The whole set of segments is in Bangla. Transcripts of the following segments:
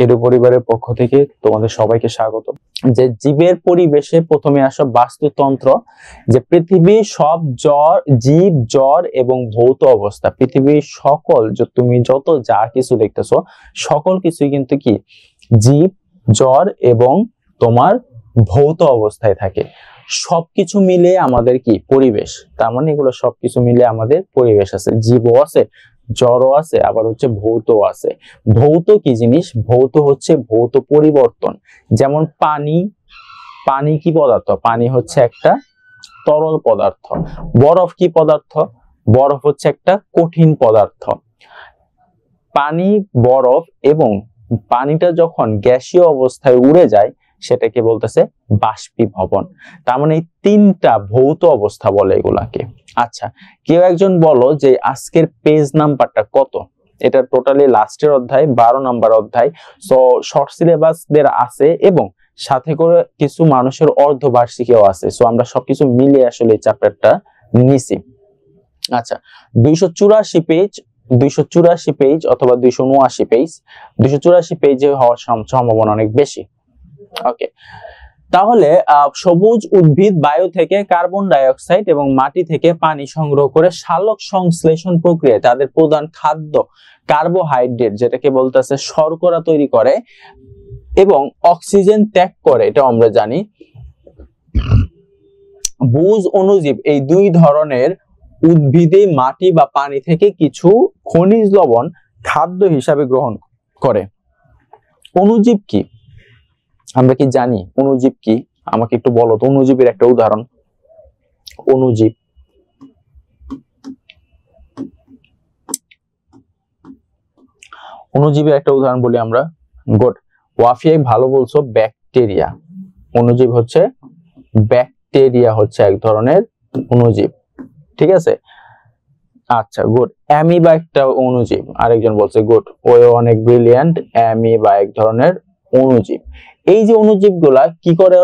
এডু পরিবারের পক্ষ থেকে তোমাদের সবাইকে স্বাগত। যে জীবের পরিবেশে প্রথমে আসো বাস্তুতন্ত্র, যে পৃথিবীর সব জীব জ্বর এবং ভৌত অবস্থা, পৃথিবীর সকল তুমি যত যা কিছু দেখতেছো সকল কিছুই কিন্তু কি জীব জ্বর এবং তোমার ভৌত অবস্থায় থাকে। সবকিছু মিলে আমাদের কি পরিবেশ, তার মানে এগুলো সবকিছু মিলে আমাদের পরিবেশ আছে, জীবও আছে, জড়ও আছে, আবার হচ্ছে ভৌতও আছে। ভৌত কি জিনিস? ভৌত হচ্ছে ভৌত পরিবর্তন। যেমন পানি, পানি কি পদার্থ? পানি হচ্ছে একটা তরল পদার্থ। বরফ কি পদার্থ? বরফ হচ্ছে একটা কঠিন পদার্থ। পানি, বরফ এবং পানিটা যখন গ্যাসীয় অবস্থায় উড়ে যায় সেটাকে বলতেছে বাষ্পীভবন। তার মানে এই তিনটা ভৌত অবস্থা বলে এগুলাকে। আচ্ছা, কেউ একজন বলো যে আজকের পেজ নাম্বারটা কত? এটা টোটালি লাস্টের অধ্যায়, 12 নাম্বার অধ্যায়। সো শর্ট সিলেবাস দের আছে এবং সাথে করে কিছু মানুষের অর্ধবার্ষিকীও আছে। সো আমরা সবকিছু মিলিয়ে আসলে এই চ্যাপ্টারটা নিছি। আচ্ছা, 284 পেজ, 284 পেজ অথবা 279 পেজ, 284 পেজে হওয়ার সম্ভাবনা অনেক বেশি। ওকে, তাহলে সবুজ উদ্ভিদ বায়ু থেকে কার্বন ডাই অক্সাইড এবং মাটি থেকে পানি সংগ্রহ করে সালোক সংশ্লেষণ প্রক্রিয়ায় তাদের প্রধান খাদ্য কার্বোহাইড্রেট, যেটাকে বলতেছে শর্করা তৈরি করে এবং অক্সিজেন ত্যাগ করে, এটা আমরা জানি। বুজ অণুজীব এই দুই ধরনের উদ্ভিদে মাটি বা পানি থেকে কিছু খনিজ লবণ খাদ্য হিসাবে গ্রহণ করে। অণুজীব কি? আমরা কি জানি অণুজীব কি? আমাকে একটু বলো তো অণুজীবের একটা উদাহরণ। অণুজীব, অণুজীবের একটা উদাহরণ বলি আমরা। গুড, ওয়াফিয়া ভালো বলছো, ব্যাকটেরিয়া। অণুজীব হচ্ছে ব্যাকটেরিয়া, হচ্ছে এক ধরনের অণুজীব, ঠিক আছে। আচ্ছা গুড, অ্যামিবা একটা অণুজীব, আরেকজন বলছে গুড, ও অনেক ব্রিলিয়ান্ট, অ্যামিবা এক ধরনের অণুজীব। এই যে অণুজীব গুলা কি করে?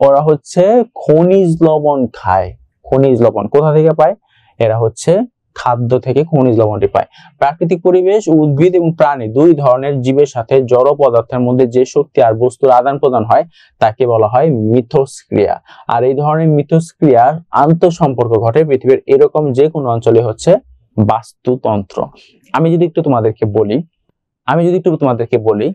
ওরা হচ্ছে খনিজ লবণ খায়। খনিজ লবণ কোথা থেকে পায়? এরা হচ্ছে খাদ্য থেকে খনিজ লবণটি পায়। প্রাকৃতিক পরিবেশ, উদ্ভিদ এবং প্রাণী দুই ধরনের জীবের সাথে জড় পদার্থের মধ্যে যে শক্তি আর বস্তুর আদান প্রদান হয় তাকে বলা হয় মিথস্ক্রিয়া। আর এই ধরনের মিথস্ক্রিয়ার আন্তঃসম্পর্ক ঘটে পৃথিবীর এরকম যে কোনো অঞ্চলে হচ্ছে বাস্তুতন্ত্র। আমি যদি একটু তোমাদেরকে বলি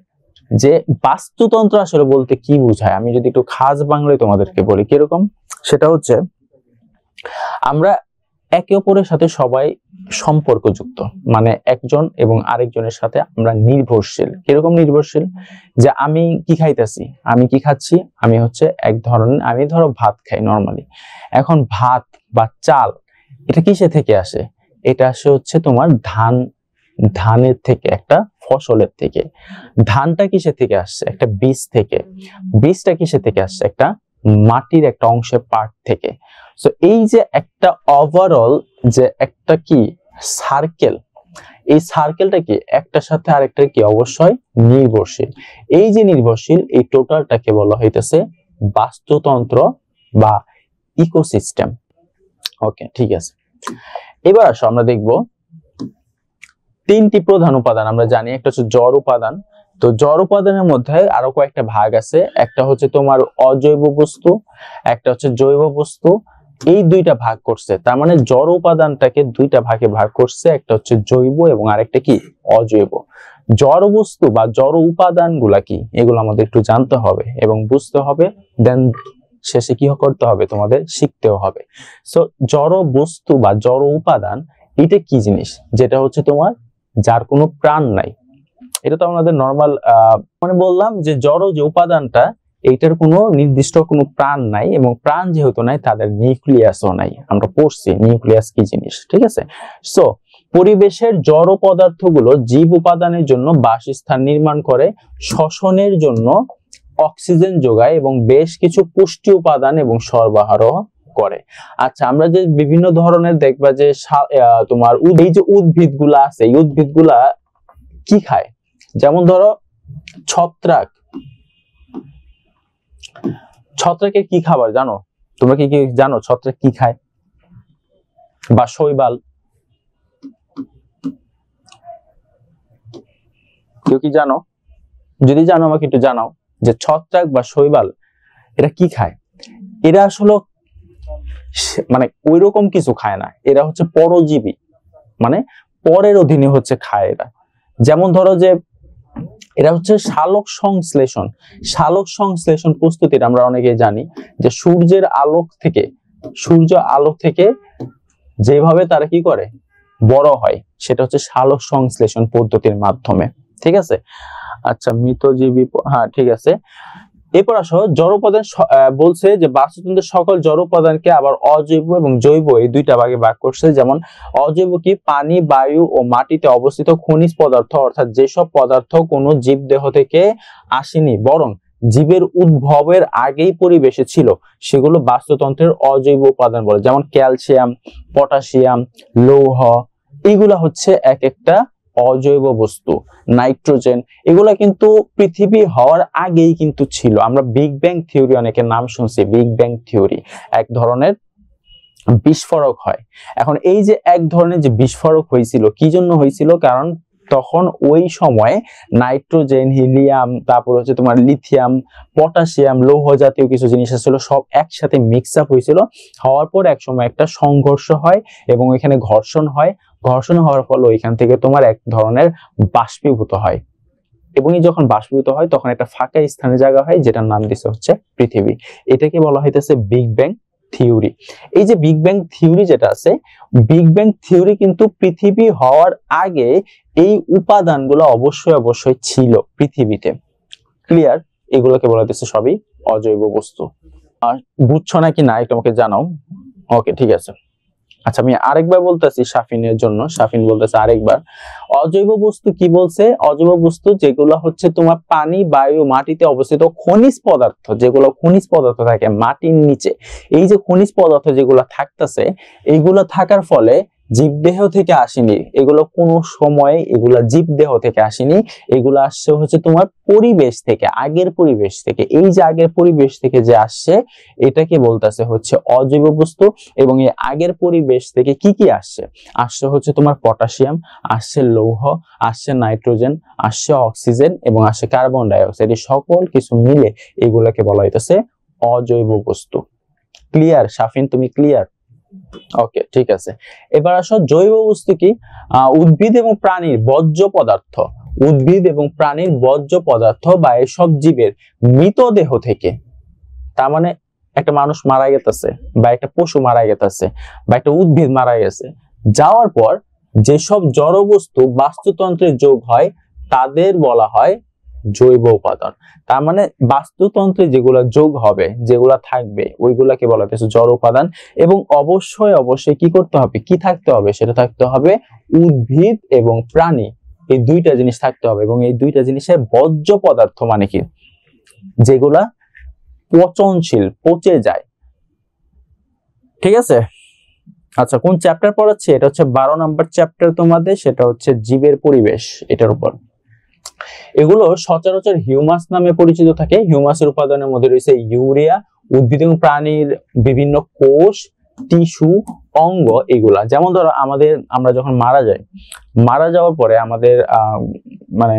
যে বাস্তুতন্ত্র আসলে বলতে কি বোঝায়, আমি যদি একটু খাস বাংলায় তোমাদেরকে বলি কিরকম, সেটা হচ্ছে আমরা একে অপরের সাথে সবাই সম্পর্কযুক্ত, মানে একজন এবং আরেকজনের সাথে আমরা নির্ভরশীল। কিরকম নির্ভরশীল? যে আমি কি খাইতেছি, আমি কি খাচ্ছি, আমি হচ্ছে এক ধরনের, আমি ধরো ভাত খাই নর্মালি, এখন ভাত বা চাল এটা কিসে থেকে আসে? এটা আসে হচ্ছে তোমার ধানের থেকে, একটা ফসলের থেকে। ধানটা কিসে থেকে আসছে? একটা বীজ থেকে। বীজটা কিসে থেকে আসছে? একটা মাটির একটা অংশের পার্ট থেকে। সো এই যে একটা ওভারঅল যে একটা কি সার্কেল, এই সার্কেলটা কি একটার সাথে আরেকটা কি অবশ্যই নির্ভরশীল। এই যে নির্ভরশীল, এই টোটালটাকে বলা হইতেছে বাস্তুতন্ত্র বা ইকোসিস্টেম। ওকে, ঠিক আছে। এবার আসো আমরা দেখব তিনটি প্রধান উপাদান। আমরা জানি একটা হচ্ছে জড় উপাদান। তো জড় উপাদানের মধ্যে আরো কয়েকটা ভাগ আছে। একটা হচ্ছে তোমার অজৈব বস্তু, একটা হচ্ছে জৈব বস্তু। এই দুইটা ভাগ করছে, তার মানে জড় উপাদানটাকে দুইটা ভাগে ভাগ করছে, একটা হচ্ছে জৈব এবং আরেকটা কি অজৈব। জড় বস্তু বা জড় উপাদান গুলা কি, এগুলো আমাদের একটু জানতে হবে এবং বুঝতে হবে, দেন শেষে কি করতে হবে, তোমাদের শিখতেও হবে। সো জড় বস্তু বা জড় উপাদান এটা কি জিনিস? যেটা হচ্ছে তোমার যার কোনো প্রাণ নাই। এটা তো আমাদের নর্মাল মানে বললাম যে জড় যে উপাদানটা, এইটার কোনো নির্দিষ্ট কোনো প্রাণ নাই, এবং প্রাণ যেহেতু নাই তাদের নিউক্লিয়াসও নাই। আমরা পড়ছি নিউক্লিয়াস কি জিনিস, ঠিক আছে। সো পরিবেশের জড় পদার্থগুলো জীব উপাদানের জন্য বাসস্থান নির্মাণ করে, শ্বসনের জন্য অক্সিজেন যোগায় এবং বেশ কিছু পুষ্টি উপাদান এবং সরবরাহ করে। আচ্ছা, আমরা যে বিভিন্ন ধরনের দেখবা যে তোমার এই যে উদ্ভিদগুলা আছে, এই উদ্ভিদগুলা কি খায়? যেমন ধরো ছত্রাক, ছত্রাকের কি খাবার জানো? তোমরা কি জানো ছত্রাক কি খায়? বা শৈবাল, কেউ কি জানো? যদি জানো আমাকে একটু জানাও যে ছত্রাক বা শৈবাল এরা কি খায়। এরা আসলে মানে ওই রকম কিছু খায় না, এরা হচ্ছে পরজীবী, মানে পরের অধীনে হচ্ছে খায় এরা। যেমন ধরো যে এরা হচ্ছে সালোক সংশ্লেষণ, সালোক সংশ্লেষণ প্রস্তুতির আমরা অনেকেই জানি যে সূর্য আলো থেকে যেভাবে তারা কি করে বড় হয় সেটা হচ্ছে সালোক সংশ্লেষণ পদ্ধতির মাধ্যমে। ঠিক আছে, আচ্ছা মৃতজীবী, হ্যাঁ ঠিক আছে। এরপর আসো জড় উপাদান, বলছে যে বাস্তুতন্ত্রের সকল জড় উপাদানকে আবার অজৈব এবং জৈব এই দুইটা ভাগে ভাগ করছে। যেমন অজৈব কি, পানি, বায়ু ও মাটিতে অবস্থিত খনিজ পদার্থ, অর্থাৎ যেসব পদার্থ কোনো জীবদেহ থেকে আসেনি বরং জীবের উদ্ভবের আগেই পরিবেশে ছিল সেগুলো বাস্তুতন্ত্রের অজৈব উপাদান বলে। যেমন ক্যালসিয়াম, পটাশিয়াম, লৌহ, এইগুলা হচ্ছে এক একটা অজৈব বস্তু। নাইট্রোজেন, এগুলা কিন্তু পৃথিবী হওয়ার আগেই কিন্তু ছিল। আমরা বিগ ব্যাং থিওরি অনেকের নাম শুনছি, বিগ ব্যাং থিওরি এক ধরনের বিস্ফোরক হয়। এখন এই যে এক ধরনের যে বিস্ফোরক হয়েছিল, কি জন্য হয়েছিল? কারণ তখন ওই সময় নাইট্রোজেন, হিলিয়াম, তারপর হচ্ছে তোমার লিথিয়াম, পটাশিয়াম, লৌহ জাতীয় কিছু জিনিস ছিল, সব একসাথে মিক্স আপ হয়েছিল। হওয়ার পর এক সময় একটা সংঘর্ষ হয় এবং এখানে ঘর্ষণ হয়। ঘর্ষণ হওয়ার ফলে ওইখান থেকে তোমার এক ধরনের বাষ্পীভূত হয়, এবং যখন বাষ্পীভূত হয় তখন একটা ফাঁকা স্থানে জায়গা হয় যেটার নাম দিছে হচ্ছে পৃথিবী। এটাকে বলা হইতেছে বিগ ব্যাং থিওরি। এই যে বিগ ব্যাং থিওরি যেটা আছে, বিগ ব্যাং থিওরি কিন্তু পৃথিবী হওয়ার আগে এই উপাদানগুলো অবশ্যই ছিল পৃথিবীতে। ক্লিয়ার? এগুলোকে বলা হইতেছে সবই অজৈব বস্তু। আর বুঝছো নাকি না একটু আমাকে জানাও। ওকে ঠিক আছে। আচ্ছা আমি আরেকবার বলতেছি শাফিনের জন্য, শাফিন বলতেছে আরেকবার, অজৈব বস্তু কি বলছে? অজৈব বস্তু যেগুলো হচ্ছে তোমার পানি, বায়ু, মাটিতে অবস্থিত খনিজ পদার্থ, যেগুলো খনিজ পদার্থ থাকে মাটির নিচে, এই যে খনিজ পদার্থ যেগুলো থাকতেছে, এইগুলো থাকার ফলে জীবদেহ থেকে আসেনি, এগুলো কোনো সময় এগুলা জীবদেহ থেকে আসেনি, এগুলো আসছে হচ্ছে তোমার পরিবেশ থেকে, আগের পরিবেশ থেকে। এই যে আগের পরিবেশ থেকে যে আসছে এটাকে বলতেছে হচ্ছে অজৈব বস্তু। এবং এই আগের পরিবেশ থেকে কি কি আসছে? আসছে হচ্ছে তোমার পটাশিয়াম, আসছে লৌহ, আসছে নাইট্রোজেন, আসছে অক্সিজেন এবং আসছে কার্বন ডাই অক্সাইড। এই সকল কিছু মিলে এগুলোকে বলা হইতেছে অজৈব বস্তু। ক্লিয়ার শাফিন, তুমি ক্লিয়ার? ওকে ঠিক আছে। এবার আসো জৈব বস্তু কি? উদ্ভিদ এবং প্রাণীর বর্জ্য পদার্থ, উদ্ভিদ এবং প্রাণীর বর্জ্য পদার্থ বা এসব জীবের মৃতদেহ থেকে, তার মানে একটা মানুষ মারা গেছে বা একটা পশু মারা গেছে বা একটা উদ্ভিদ মারা গেছে, যাওয়ার পর যেসব জড় বস্তু বাস্তুতন্ত্রে যোগ হয় তাদের বলা হয় জৈব উপাদান। তার মানে বাস্তুতন্ত্রে যেগুলা যোগ হবে, যেগুলা থাকবে, ওইগুলাকে বলা হচ্ছে জড় উপাদান। এবং অবশ্যই কি করতে হবে, কি থাকতে হবে? সেটা থাকতে হবে উদ্ভিদ এবং প্রাণী, এই দুইটা জিনিস থাকতে হবে। এবং এই দুইটা জিনিসের বর্জ্য পদার্থ মানে কি? যেগুলা পচনশীল, পচে যায়। ঠিক আছে? আচ্ছা কোন চ্যাপ্টার পড়াচ্ছি? এটা হচ্ছে 12 নম্বর চ্যাপ্টার তোমাদের, সেটা হচ্ছে জীবের পরিবেশ, এটার উপর। এগুলো সচরাচর হিউমাস নামে পরিচিত থাকে। হিউমাসের উপাদানের মধ্যে রয়েছে ইউরিয়া, উদ্ভিদ এবং প্রাণীর বিভিন্ন কোষ, টিস্যু, অঙ্গ, এগুলা। যেমন ধরো আমরা যখন মারা যাওয়ার পরে আমাদের মানে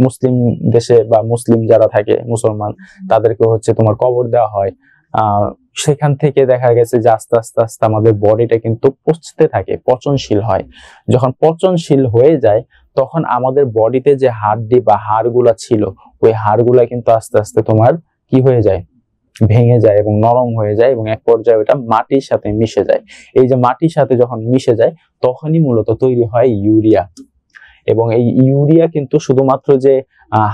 মুসলিম দেশে বা মুসলিম যারা থাকে, মুসলমান, তাদেরকে হচ্ছে তোমার কবর দেওয়া হয়। সেখান থেকে দেখা গেছে যে আস্তে আস্তে আমাদের বডিটা কিন্তু পচতে থাকে, পচনশীল হয়। যখন পচনশীল হয়ে যায় তখন আমাদের বডিতে যে হাড্ডি বা হাড়গুলা ছিল, ওই হাড়গুলা কিন্তু আস্তে আস্তে তোমার কি হয়ে যায়, ভেঙে যায় এবং নরম হয়ে যায় এবং এক পর্যায়ে ওটা মাটির সাথে মিশে যায়। এই যে মাটির সাথে যখন মিশে যায় তখনই মূলত তৈরি হয় ইউরিয়া। এবং এই ইউরিয়া কিন্তু শুধুমাত্র যে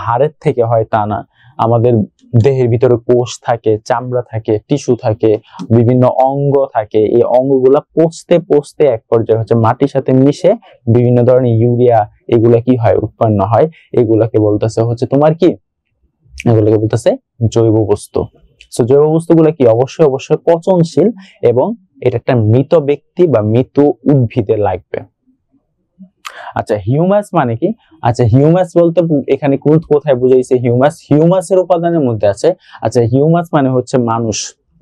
হাড়ের থেকে হয় তা না, আমাদের দেহের ভিতরে কোষ থাকে, চামড়া থাকে, টিস্যু থাকে, বিভিন্ন অঙ্গ থাকে। এই অঙ্গগুলা পচতে এক পর্যায়ে হচ্ছে মাটির সাথে মিশে বিভিন্ন ধরনের ইউরিয়া এগুলা কি হয়, উৎপন্ন হয়। এগুলাকে বলতেছে হচ্ছে তোমার কি, এগুলোকে বলতেছে জৈব বস্তু। সো জৈব বস্তুগুলো কি? অবশ্যই পচনশীল এবং এটা একটা মৃত ব্যক্তি বা মৃত উদ্ভিদে লাগবে। আচ্ছা হিউমাস মানে কি? আচ্ছা হিউমাস বলতে এখানে কোথায় বুঝাইছে হিউমাস? হিউমাসের উপাদানের মধ্যে আছে। আচ্ছা হিউমাস মানে হচ্ছে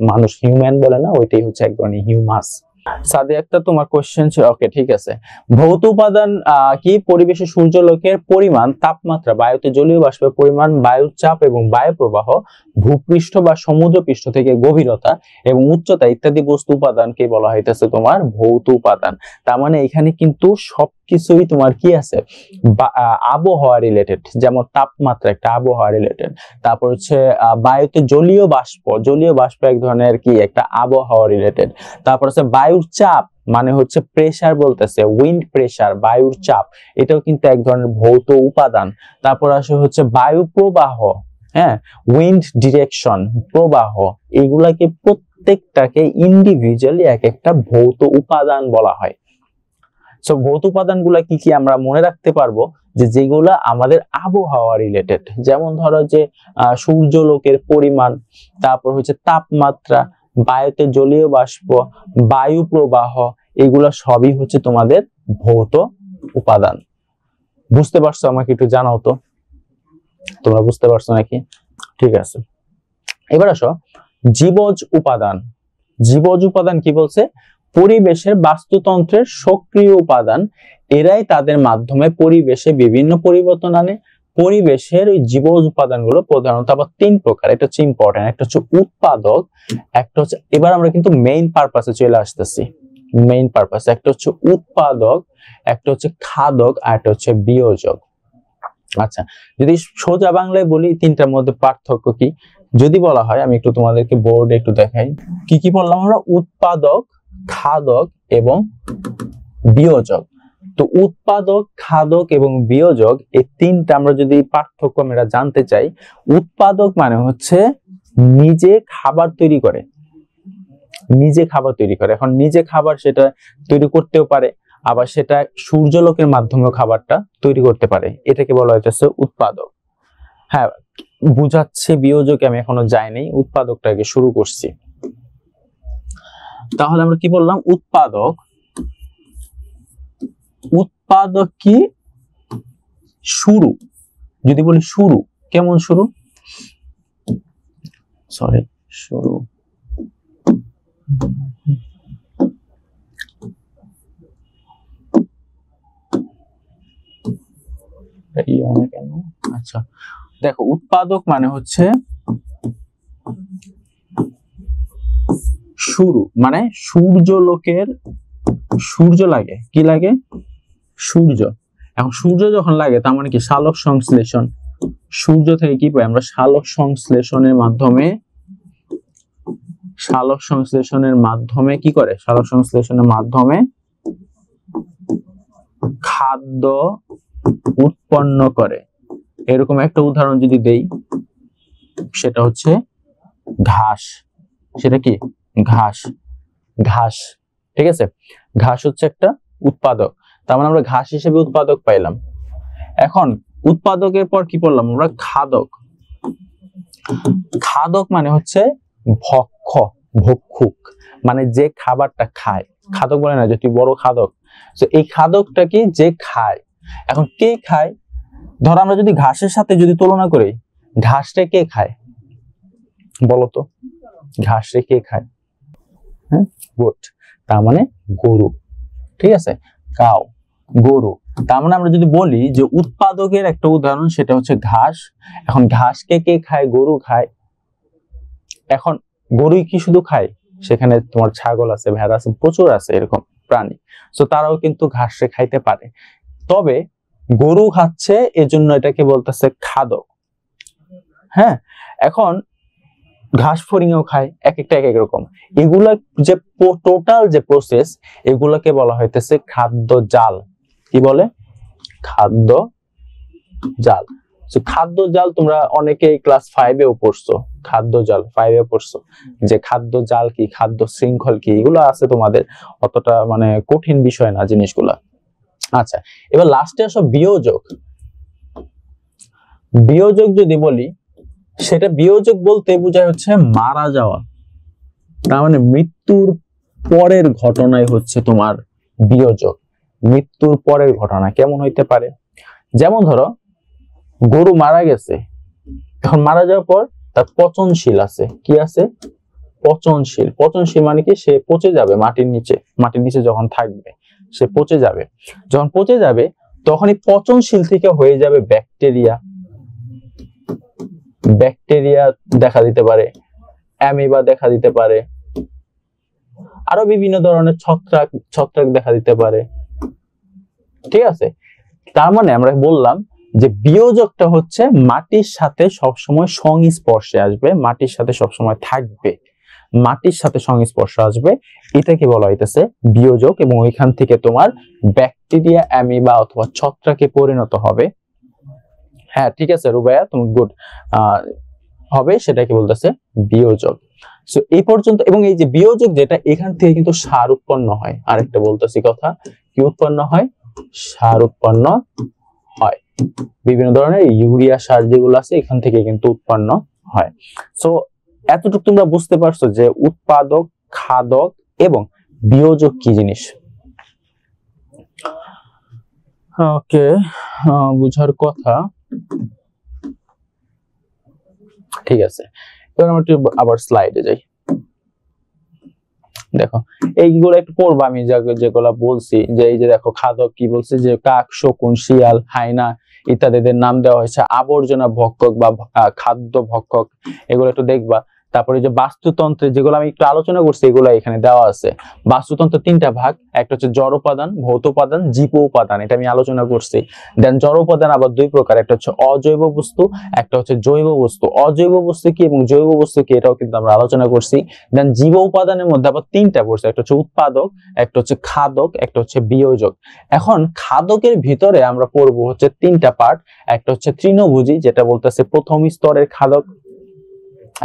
মানুষ, হিউম্যান বলে না, ওইটাই হচ্ছে এক ধরনের হিউমাস। সাদিয়া একটা তোমার কোশ্চেন ছিল, ওকে ঠিক আছে। ভৌত উপাদান কি? পরিবেশে সূর্যালোকের পরিমাণ, তাপমাত্রা, বায়ুতে জলীয় বাষ্পের পরিমাণ, বায়ুর চাপ এবং বায়ু প্রবাহ, ভূপৃষ্ঠ বা সমুদ্র পৃষ্ঠ থেকে গভীরতা এবং উচ্চতা ইত্যাদি বস্তু উপাদানকে বলা হইতেছে তোমার ভৌত উপাদান। তার মানে এখানে কিন্তু সবকিছুই তোমার কি আছে, আবহাওয়া রিলেটেড। যেমন তাপমাত্রা একটা আবহাওয়া রিলেটেড, তারপর হচ্ছে বায়ুতে জলীয় বাষ্প এক ধরনের কি একটা আবহাওয়া রিলেটেড। তারপর হচ্ছে বায়ুর চাপ, মানে হচ্ছে প্রেসার বলতেছে, উইন্ড প্রেসার, বায়ুর চাপ, এটাও কিন্তু এক ধরনের ভৌত উপাদান। তারপর আসে হচ্ছে বায়ু প্রবাহ, হ্যাঁ, উইন্ড ডিরেকশন, প্রবাহ, এগুলাকে প্রত্যেকটাকে ইন্ডিভিজুয়ালি এক একটা ভৌত উপাদান বলা হয়। সো ভৌত উপাদানগুলা কি কি আমরা মনে রাখতে পারবো, যে যেগুলা আমাদের আবহাওয়া রিলেটেড। যেমন ধরো যে সূর্যালোকের পরিমাণ, তারপর হচ্ছে তাপমাত্রা, বায়ুতে জলীয় বাষ্প, বায়ু প্রবাহ, এগুলা সবই হচ্ছে তোমাদের ভৌত উপাদান। বুঝতে পারছো? আমাকে একটু জানাও তো তোমরা বুঝতে পারছো নাকি? ঠিক আছে, এবার আসো জীবজ উপাদান। জীবজ উপাদান কি বলছে? পরিবেশের বাস্তুতন্ত্রের সক্রিয় উপাদান, এরাই তাদের মাধ্যমে পরিবেশে বিভিন্ন পরিবর্তন আনে। পরিবেশের ওই জীবজ উপাদানগুলো প্রধানত আবার তিন প্রকার। এটা হচ্ছে ইম্পর্টেন্ট, একটা হচ্ছে উৎপাদক, একটা হচ্ছে, এবার আমরা কিন্তু মেইন পারপাসে চলে আসতেছি। মেইন পারপাস, একটা হচ্ছে উৎপাদক, একটা হচ্ছে খাদক, আর একটা হচ্ছে বিয়োজক। আচ্ছা, যদি সোজা বাংলায় বলি তিনটার মধ্যে পার্থক্য কি যদি বলা হয়, আমি একটু তোমাদেরকে বোর্ডে একটু দেখাই। কি কি বললাম আমরা? উৎপাদক, খাদক এবং বিয়োজক। তো উৎপাদক, খাদক এবং বিয়োজক, এই তিনটা আমরা যদি পার্থক্য আমরা জানতে চাই, উৎপাদক মানে হচ্ছে নিজে খাবার তৈরি করে, এখন নিজে খাবার সেটা তৈরি করতেও পারে, আবার সেটা সূর্যালোকের মাধ্যমেও খাবারটা তৈরি করতে পারে, এটাকে বলা হইতেছে উৎপাদক। হ্যাঁ, বুঝাচ্ছে। বিয়োজকে আমি এখনো যাইনি, উৎপাদকটাকে শুরু করছি। তাহলে আমরা কি বললাম? উৎপাদক কি? শুরু। যদি বলি শুরু, কেমন শুরু? সরি, শুরু কেন? আচ্ছা দেখো, উৎপাদক মানে হচ্ছে শুরু, মানে সূর্যালোকের, সূর্য লাগে, কি লাগে? সূর্য। এখন সূর্য যখন লাগে তার মানে কি? সালোক সংশ্লেষণ। সূর্য থেকে কি পাই আমরা? সালোক সংশ্লেষণের মাধ্যমে কি করে? সালোক সংশ্লেষণের মাধ্যমে খাদ্য উৎপন্ন করে। এরকম একটা উদাহরণ যদি দেই, সেটা হচ্ছে ঘাস। সেটা কি? ঘাস। ঠিক আছে, ঘাস হচ্ছে একটা উৎপাদক। তার মানে আমরা ঘাস হিসেবে উৎপাদক পাইলাম। এখন উৎপাদকের পর কি বললাম আমরা? খাদক মানে হচ্ছে ভক্ষুক, মানে যে খাবারটা খায়। খাদক বলে না যে তুই বড় খাদক, তো এই খাদকটা কি? যে খায়। এখন কে খায়? ধর আমরা যদি ঘাসের সাথে যদি তুলনা করি, ঘাসটা কে খায় বলতো? ঘাসটা কে খায়? হ্যাঁ, গোট। তার মানে গরু। ঠিক আছে, কাউ, গরু। তার মানে আমরা যদি বলি যে উৎপাদকের একটা উদাহরণ, সেটা হচ্ছে ঘাস। এখন ঘাসকে কে খায়? গরু খায়। এখন গরুই কি শুধু খায়? সেখানে তোমার ছাগল আছে, ভেড়া আছে, প্রচুর আছে এরকম প্রাণী, তো তারাও কিন্তু ঘাসে খাইতে পারে। তবে গরু খাচ্ছে, এজন্য এটাকে বলতেছে খাদক। হ্যাঁ, এখন ঘাস ফড়িংও খায়, এক একটা এক এক রকম। এগুলা যে টোটাল যে প্রসেস, এগুলাকে বলা হইতেছে খাদ্য জাল। কি বলে? খাদ্য জাল। খাদ্য জাল তোমরা অনেকেই ক্লাস 5-এও পড়ছো। খাদ্য জাল 5-এ পড়ছো, যে খাদ্য জাল কি, খাদ্য শৃঙ্খল কি, এগুলো আছে তোমাদের, অতটা মানে কঠিন বিষয় না জিনিসগুলা। আচ্ছা, এবার লাস্টে আসো বিয়োজক। বিয়োজক যদি বলি, সেটা বিয়োজক বলতে বোঝায় হচ্ছে মারা যাওয়া। তার মানে মৃত্যুর পরের ঘটনাই হচ্ছে তোমার বিয়োজক। মৃত্যুর পরের ঘটনা কেমন হইতে পারে? যেমন ধরো গরু মারা গেছে, এখন মারা যাওয়ার পর তার পচনশীল আছে, কি আছে? পচনশীল। পচনশীল মানে কি, সে পচে যাবে মাটির নিচে যখন থাকবে সে পচে যাবে। যখন পচে যাবে তখনই পচনশীল থেকে হয়ে যাবে ব্যাকটেরিয়া। ব্যাকটেরিয়া দেখা দিতে পারে, অ্যামিবা দেখা দিতে পারে, আরো বিভিন্ন ধরনের ছত্রাক দেখা দিতে পারে। ঠিক আছে, তার মানে আমরা বললাম যে বিয়োজকটা হচ্ছে মাটির সাথে সবসময় সংস্পর্শে আসবে, মাটির সাথে সবসময় থাকবে, মাটির সাথে সংস্পর্শে আসবে, এটাকে বলা হইতেছে বিয়োজক। এবং ওইখান থেকে তোমার ব্যাকটেরিয়া, অ্যামিবা অথবা ছত্রাকে পরিণত হবে। হ্যাঁ ঠিক আছে রুবাইয়া, তুমি গুড হবে, সেটাকে বলতেছে বিয়োজক। সো এই পর্যন্ত। এবং এই যে বিয়োজক যেটা, এখান থেকে কিন্তু সার উৎপন্ন হয়। আরেকটা বলতেছি কথা, কি উৎপন্ন হয়? সার উৎপন্ন হয়। বিভিন্ন ধরনের ইউরিয়া সার যেগুলো আছে এখান থেকে কিন্তু উৎপন্ন হয়। সো এতটুকু তোমরা বুঝতে পারছো যে উৎপাদক, খাদক এবং বিয়োজক কি জিনিস। ওকে, বুঝার কথা। ঠিক আছে, এবার আমরা একটু আবার স্লাইডে যাই। দেখো এইগুলো একটু পড়বো আমি, যেগুলো বলছি যে এই যে দেখো খাদক কি বলছে, যে কাক, শকুন, শিয়াল, হায়না ইত্যাদিদের নাম দেওয়া হয়েছে আবর্জনা ভক্ষক বা খাদ্য ভক্ষক, এগুলো একটু দেখবা। তারপরে যে বাস্তুতন্ত্রে যেগুলো আমি একটু আলোচনা করছি এগুলো এখানে দেওয়া আছে। বাস্তুতন্ত্র তিনটা ভাগ, একটা হচ্ছে জড় উপাদান, ভৌত উপাদান, জীব উপাদান, এটা আমি আলোচনা করছি। দেন জড় উপাদান আবার দুই প্রকার, একটা হচ্ছে অজৈব বস্তু, একটা হচ্ছে জৈব বস্তু। অজৈব বস্তু কি এবং জৈব বস্তু কি এটাও কিন্তু আমরা আলোচনা করছি। দেন জীব উপাদানের মধ্যে আবার তিনটা পড়ছে, একটা হচ্ছে উৎপাদক, একটা হচ্ছে খাদক, একটা হচ্ছে বিয়োজক। এখন খাদকের ভিতরে আমরা পড়বো হচ্ছে তিনটা পার্ট, একটা হচ্ছে তৃণভোজী যেটা বলতেছে প্রথম স্তরের খাদক,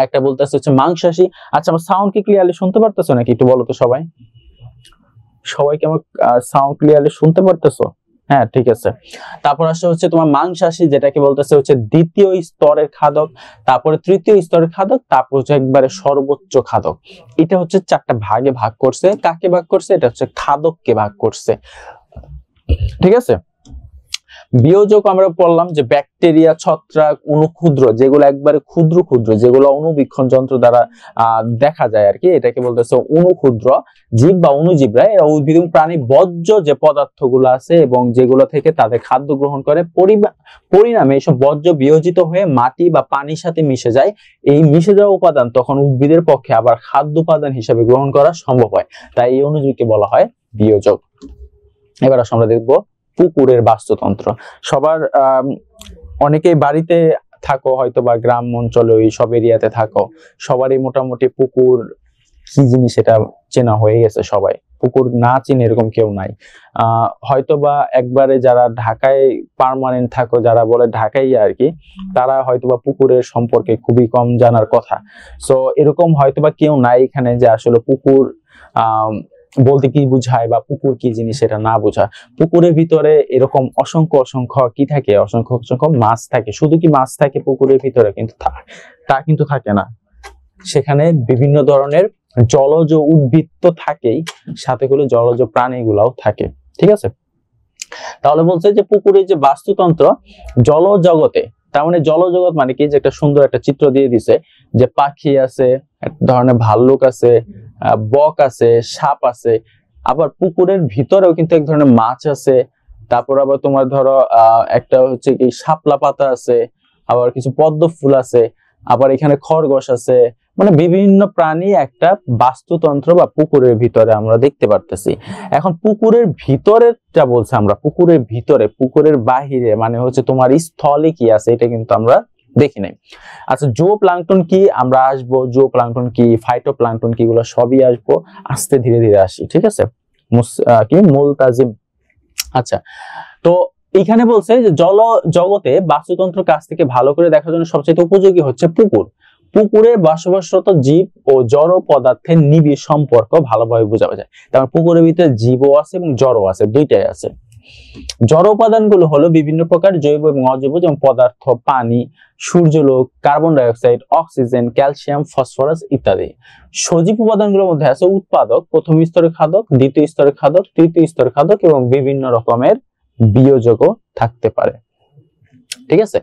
একটা বলতেছে হচ্ছে মাংসাশী। আচ্ছা, আমার সাউন্ড কি ক্লিয়ারলি শুনতে পারতেছো নাকি একটু বলো তো সবাই? সবাইকে আমার সাউন্ড ক্লিয়ারলি শুনতে পারতেছো? হ্যাঁ ঠিক আছে। তারপর আসছে হচ্ছে তোমার মাংসাশী, যেটাকে বলতেছে হচ্ছে দ্বিতীয় স্তরের খাদক, তারপরে তৃতীয় স্তরের খাদক, তারপর হচ্ছে একবারে সর্বোচ্চ খাদক। এটা হচ্ছে চারটা ভাগে ভাগ করছে। কাকে ভাগ করছে? এটা হচ্ছে খাদককে ভাগ করছে। ঠিক আছে। বিয়োজক আমরা বললাম যে ব্যাকটেরিয়া, ছত্রাক, অনুক্ষুদ্র, যেগুলো একবারে ক্ষুদ্র ক্ষুদ্র, যেগুলো অনুবীক্ষণ যন্ত্র দ্বারা দেখা যায় আর কি, এটাকে বলতেছে অনুক্ষুদ্র জীব বা অনুজীবরা। এরা উদ্ভিদ এবং প্রাণী বর্জ্য যে পদার্থগুলো আছে এবং যেগুলো থেকে তাদের খাদ্য গ্রহণ করে, পরিণামে এইসব বর্জ্য বিয়োজিত হয়ে মাটি বা পানির সাথে মিশে যায়। এই মিশে যাওয়া উপাদান তখন উদ্ভিদের পক্ষে আবার খাদ্য উপাদান হিসেবে গ্রহণ করা সম্ভব হয়, তাই এই অনুজীবকে বলা হয় বিয়োজক। এবার আমরা দেখবো পুকুরের বাস্তুতন্ত্র। সবার অনেকেই বাড়িতে থাকো হয়তো বা গ্রাম অঞ্চলে ওই সব এরিয়াতে থাকো, সবারই মোটামুটি পুকুর কি জিনিস এটা চেনা হয়ে গেছে। সবাই পুকুর না চিনে এরকম কেউ নাই। হয়তো বা একবারে যারা ঢাকায় পার্মানেন্ট থাকো, যারা বলে ঢাকাই আর কি, তারা হয়তো বা পুকুরের সম্পর্কে খুবই কম জানার কথা। সো এরকম হয়তো বা কেউ নাই এখানে যে আসলে পুকুর বলতে কি বুঝায় বা পুকুর কি জিনিস এটা না বোঝা। পুকুরের ভিতরে এরকম অসংখ্য অসংখ্য কি থাকে, অসংখ্য অসংখ্য মাছ থাকে। শুধু কি মাছ থাকে পুকুরের ভিতরে? কিন্তু তা কিন্তু থাকে না, সেখানে বিভিন্ন ধরনের জলজ উদ্ভিদ তো থাকেই, সাথে করে জলজ প্রাণীগুলাও থাকে। ঠিক আছে, তাহলে বলছে যে পুকুরের যে বাস্তুতন্ত্র জলজগতে, তার মানে জলজগৎ মানে কি, যে একটা সুন্দর একটা চিত্র দিয়ে দিছে যে পাখি আছে, এক ধরনের ভাল্লুক আছে, বক আছে, সাপ আছে, আবার পুকুরের ভিতরেও কিন্তু এক ধরনের মাছ আছে। তারপর আবার তোমার ধরো একটা হচ্ছে কি শাপলা পাতা আছে, আবার কিছু পদ্ম ফুল আছে, আবার এখানে খরগোশ আছে। মানে বিভিন্ন প্রাণী একটা বাস্তুতন্ত্র বা পুকুরের ভিতরে আমরা দেখতে পারতেছি। এখন পুকুরের ভিতরেটা বলছে আমরা পুকুরের ভিতরে, পুকুরের বাহিরে মানে হচ্ছে তোমার স্থলে কি আছে এটা কিন্তু আমরা দেখি নাই। আচ্ছা, জুও প্লাঙ্কটন কি আমরা আসবো, জুও প্লাঙ্কটন কি, ফাইটো প্লাঙ্কটন কি, এগুলো সবই আসবো, আস্তে ধীরে ধীরে আসি। ঠিক আছে, কি মুলতাজিম। আচ্ছা, তো এখানে বলছে যে জল জগতে বাস্তুতন্ত্র কাছ থেকে ভালো করে দেখার জন্য সবচেয়ে উপযোগী হচ্ছে পুকুর। পুকুরে বসবাসরত জীব ও জড় পদার্থের নিবিড় সম্পর্ক ভালোভাবে বোঝা যায়। তার পুকুরের ভিতরে জীবও আছে এবং জড়ও আছে, দুইটাই আছে। জড় উপাদানগুলো হলো বিভিন্ন প্রকার জৈব এবং অজৈব যেমন পদার্থ, পানি, সূর্যালোক, carbon die oxide, oxygen, calcium, phosphorus ইত্যাদি। সজীব উপাদানগুলোর মধ্যে আছে উৎপাদক, প্রথম স্তরের খাদক, দ্বিতীয় স্তরের খাদক, তৃতীয় স্তরের খাদক এবং বিভিন্ন রকমের বিয়োজকও থাকতে পারে। ঠিক আছে।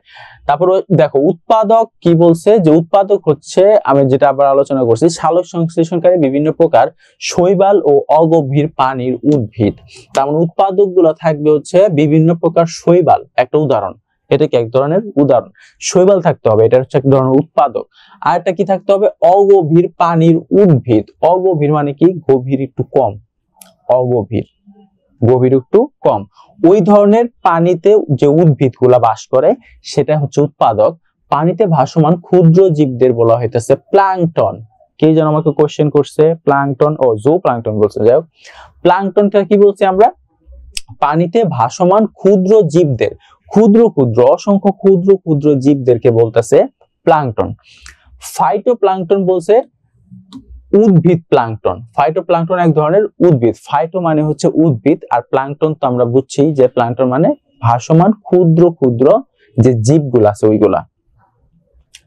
তারপর দেখো উৎপাদক কি বলছে, যে উৎপাদক হচ্ছে আমি যেটা আবার আলোচনা করছি সালোক সংশ্লেষণকারী বিভিন্ন প্রকার শৈবাল ও অগভীর পানির উদ্ভিদ। তার মানে উৎপাদক গুলো থাকবে হচ্ছে বিভিন্ন প্রকার শৈবাল, একটা উদাহরণ, এটা কি এক ধরনের উদাহরণ, শৈবাল থাকতে হবে, এটা হচ্ছে এক ধরনের উৎপাদক। আর একটা কি থাকতে হবে, অগভীর পানির উদ্ভিদ। অগভীর মানে কি, গভীর একটু কম, অগভীর গভীর একটু কম, ওই ধরনের পানিতে যে উদ্ভিদ গুলা বাস করে সেটা হচ্ছে উৎপাদক। পানিতে ভাসমান ক্ষুদ্র জীবদের বলা হইতেছে প্লাঙ্কটন। কে যেন আমাকে কোশ্চেন করছে, প্লাঙ্কটন ও জো প্লাঙ্কটন বলছে, যাই হোক প্লাঙ্কটনটা কি বলছে আমরা, পানিতে ভাসমান ক্ষুদ্র জীবদের, ক্ষুদ্র ক্ষুদ্র অসংখ্য ক্ষুদ্র ক্ষুদ্র জীবদেরকে বলতেছে প্লাঙ্কটন। ফাইটোপ্লাঙ্কটন বলছে উদ্ভিদ প্লাঙ্কটন। ফাইটোপ্লাঙ্কটন এক ধরনের উদ্ভিদ, ফাইটো মানে হচ্ছে উদ্ভিদ, আর প্লাঙ্কটন তো আমরা বুঝছি যে প্লাঙ্কটন মানে ভাসমান ক্ষুদ্র ক্ষুদ্র যে জীবগুলো আছে ওইগুলা,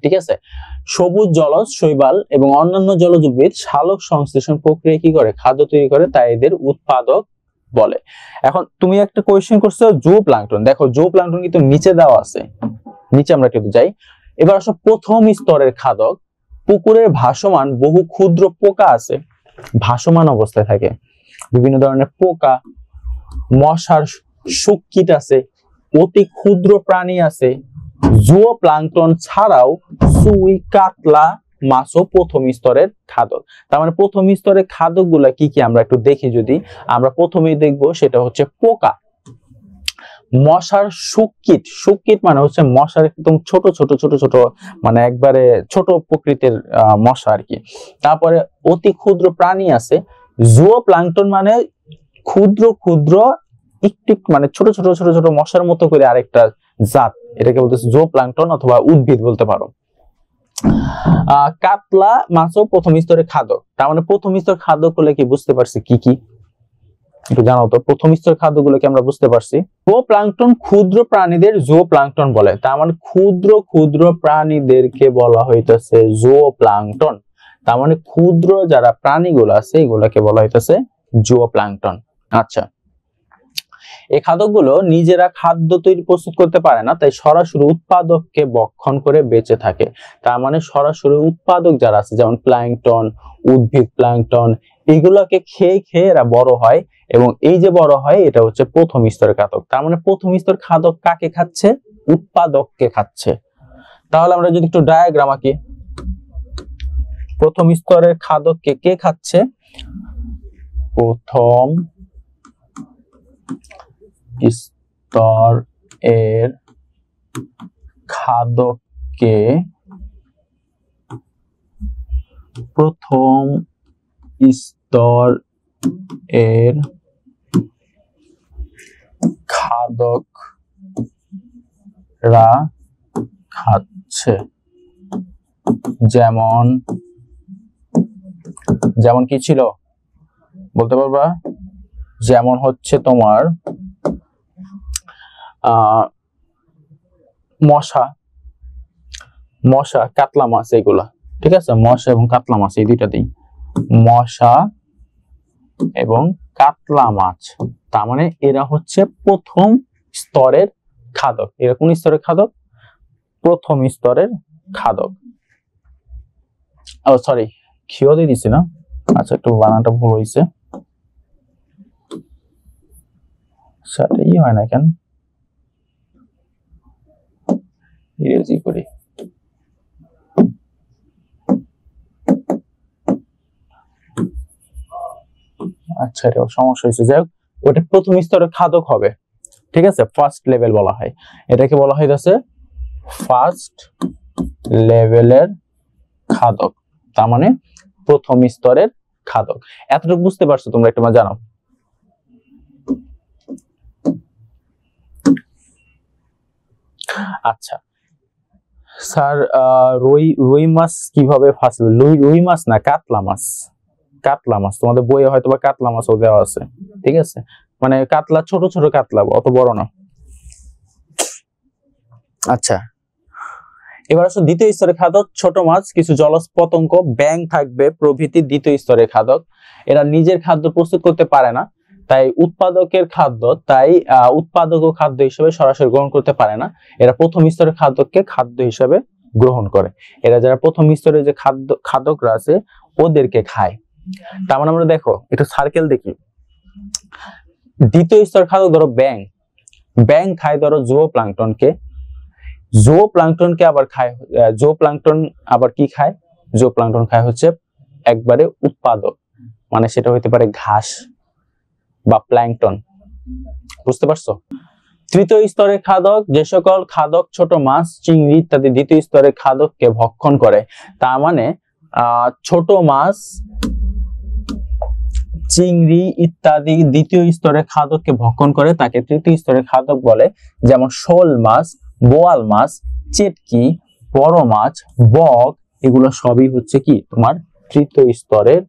ঠিক আছে। সবুজ জলজ শৈবাল এবং অন্যান্য জলজ উদ্ভিদ সালোক সংশ্লেষণ প্রক্রিয়া কি করে, খাদ্য তৈরি করে, তাই এদের উৎপাদক বলে। এখন তুমি একটা কোয়েশ্চেন করছো জো প্লাঙ্কটন, দেখো জো প্লাঙ্কটন কিন্তু নিচে দেওয়া আছে, নিচে আমরা কিন্তু যাই। এবার আসো প্রথম স্তরের খাদক, পুকুরের ভাসমান বহু ক্ষুদ্র পোকা আছে, ভাসমান অবস্থায় থাকে, বিভিন্ন ধরনের পোকা, মশার শুককীট আছে, অতি ক্ষুদ্র প্রাণী আছে। জুও প্লাঙ্কটন ছাড়াও সুই, কাতলা মাছও প্রথম স্তরের খাদক। তার মানে প্রথম স্তরের খাদক গুলা কি কি আমরা একটু দেখি, যদি আমরা প্রথমেই দেখবো সেটা হচ্ছে পোকা, মশার শুককীট, শুককীট মানে হচ্ছে মশার একদম ছোট ছোট ছোট ছোট মানে একবারে ছোট প্রকৃতির মশা আর কি। তারপরে অতি ক্ষুদ্র প্রাণী আছে, জুও প্লাঙ্কটন মানে ক্ষুদ্র ক্ষুদ্র একটু মানে ছোট ছোট ছোট ছোট মশার মতো করে আরেকটা জাত, এটাকে বলতেছে জুও প্লাঙ্কটন অথবা উদ্ভিদ বলতে পারো। কাতলা মাছও প্রথম স্তরের খাদক। তার মানে প্রথম স্তর খাদক হলে কি বুঝতে পারছি কি কি একটু জানাও তো, প্রথম স্তর খাদ্যগুলোকে আমরা বুঝতে পারছি। জো প্লাঙ্কটন ক্ষুদ্র প্রাণীদের জো প্লাঙ্কটন বলে, তার মানে ক্ষুদ্র ক্ষুদ্র প্রাণীদেরকে বলা হইতেছে জো প্লাঙ্কটন। তার মানে ক্ষুদ্র যারা প্রাণীগুলো আছে এগুলাকে বলা হইতেছে জো প্লাঙ্কটন। আচ্ছা, এই খাদ্যগুলো নিজেরা খাদ্য তৈরি প্রস্তুত করতে পারে না, তাই সরাসরি উৎপাদককে ভক্ষণ করে বেঁচে থাকে। তার মানে সরাসরি উৎপাদক যারা আছে যেমন প্লাঙ্কটন, উদ্ভিদ প্লাঙ্কটন, এগুলাকে খেয়ে খেয়ে এরা বড় হয়, এবং এই যে বড় হয় এটা হচ্ছে প্রথম স্তরের খাদক। তার মানে প্রথম স্তর খাদক কাকে খাচ্ছে, উৎপাদককে খাচ্ছে। তাহলে আমরা যদি একটু ডায়াগ্রাম আঁকি, প্রথম স্তরের খাদককে কে খাচ্ছে, প্রথম স্তর এর খাদককে প্রথম স্তর এর খাদকরা খাচ্ছে। যেমন যেমন কি ছিল বলতে পারবা, যেমন হচ্ছে তোমার মশা, মশা, কাতলা মাছ, এগুলা ঠিক আছে, মশা এবং কাতলা মাছ এই দুইটাতেই, মশা এবং কাতলা মাছ। তার মানে এরা হচ্ছে প্রথম স্তরের খাদক। এরা কোন স্তরের খাদক, প্রথম স্তরের খাদক। ও সরি, খিও দিয়ে দিছি না, আচ্ছা একটু বানানটা ভুল হয়েছে, সেটাই হয় না কেন, ইংরেজি করি। আচ্ছা এটা সমস্যা হয়েছে, যাই হোক ওটা প্রথম স্তরের খাদক হবে, ঠিক আছে, ফার্স্ট লেভেল বলা হয়, এটাকে বলা হইতাছে ফার্স্ট লেভেলের খাদক। তার মানে প্রথম স্তরের খাদক। এতটুকু বুঝতে পারছো তোমরা, একটু জানাও। আচ্ছা স্যার, রুই মাছ কিভাবে ফার্স্ট, রুই মাছ না কাতলা মাছ, কাতলা মাছ তোমাদের বইয়ে হয়তো বা কাতলা মাছও দেওয়া আছে, ঠিক আছে, মানে কাতলা ছোট ছোট কাতলা, অত বড় না। আচ্ছা এবার আসো দ্বিতীয় স্তরের খাদক, ছোট মাছ, কিছু জলজ পতঙ্গ, ব্যাঙ থাকবে প্রভৃতি দ্বিতীয় স্তরের খাদক। এরা নিজের খাদ্য প্রস্তুত করতে পারে না, তাই উৎপাদকের খাদ্য, উৎপাদকও খাদ্য হিসেবে সরাসরি গ্রহণ করতে পারে না। এরা প্রথম স্তরের খাদ্যকে খাদ্য হিসেবে গ্রহণ করে। এরা যারা প্রথম স্তরের যে খাদ্যকরা আছে ওদেরকে খায়। তার মানে আমরা দেখো একটু সার্কেল দেখি। দ্বিতীয় স্তর খাদ্য ধরো ব্যাং খায় ধরো জুওপ্লাঙ্কটনকে, আবার খায় জুওপ্লাঙ্কটন আবার কি খায়? জুওপ্লাঙ্কটন খায় হচ্ছে একবারে উৎপাদক, মানে সেটা হইতে পারে ঘাস বা প্ল্যাঙ্কটন। বুঝতে পারছো? তৃতীয় স্তরের খাদক, যে সকল খাদক ছোট মাছ, চিংড়ি ইত্যাদি দ্বিতীয় স্তরের খাদককে ভক্ষণ করে। তার মানে ছোট মাছ, চিংড়ি ইত্যাদি দ্বিতীয় স্তরের খাদককে ভক্ষণ করে, তাকে তৃতীয় স্তরের খাদক বলে। যেমন শোল মাছ, বোয়াল মাছ, চেটকি, বড় মাছ, বক, এগুলো সবই হচ্ছে কি তোমার তৃতীয় স্তরের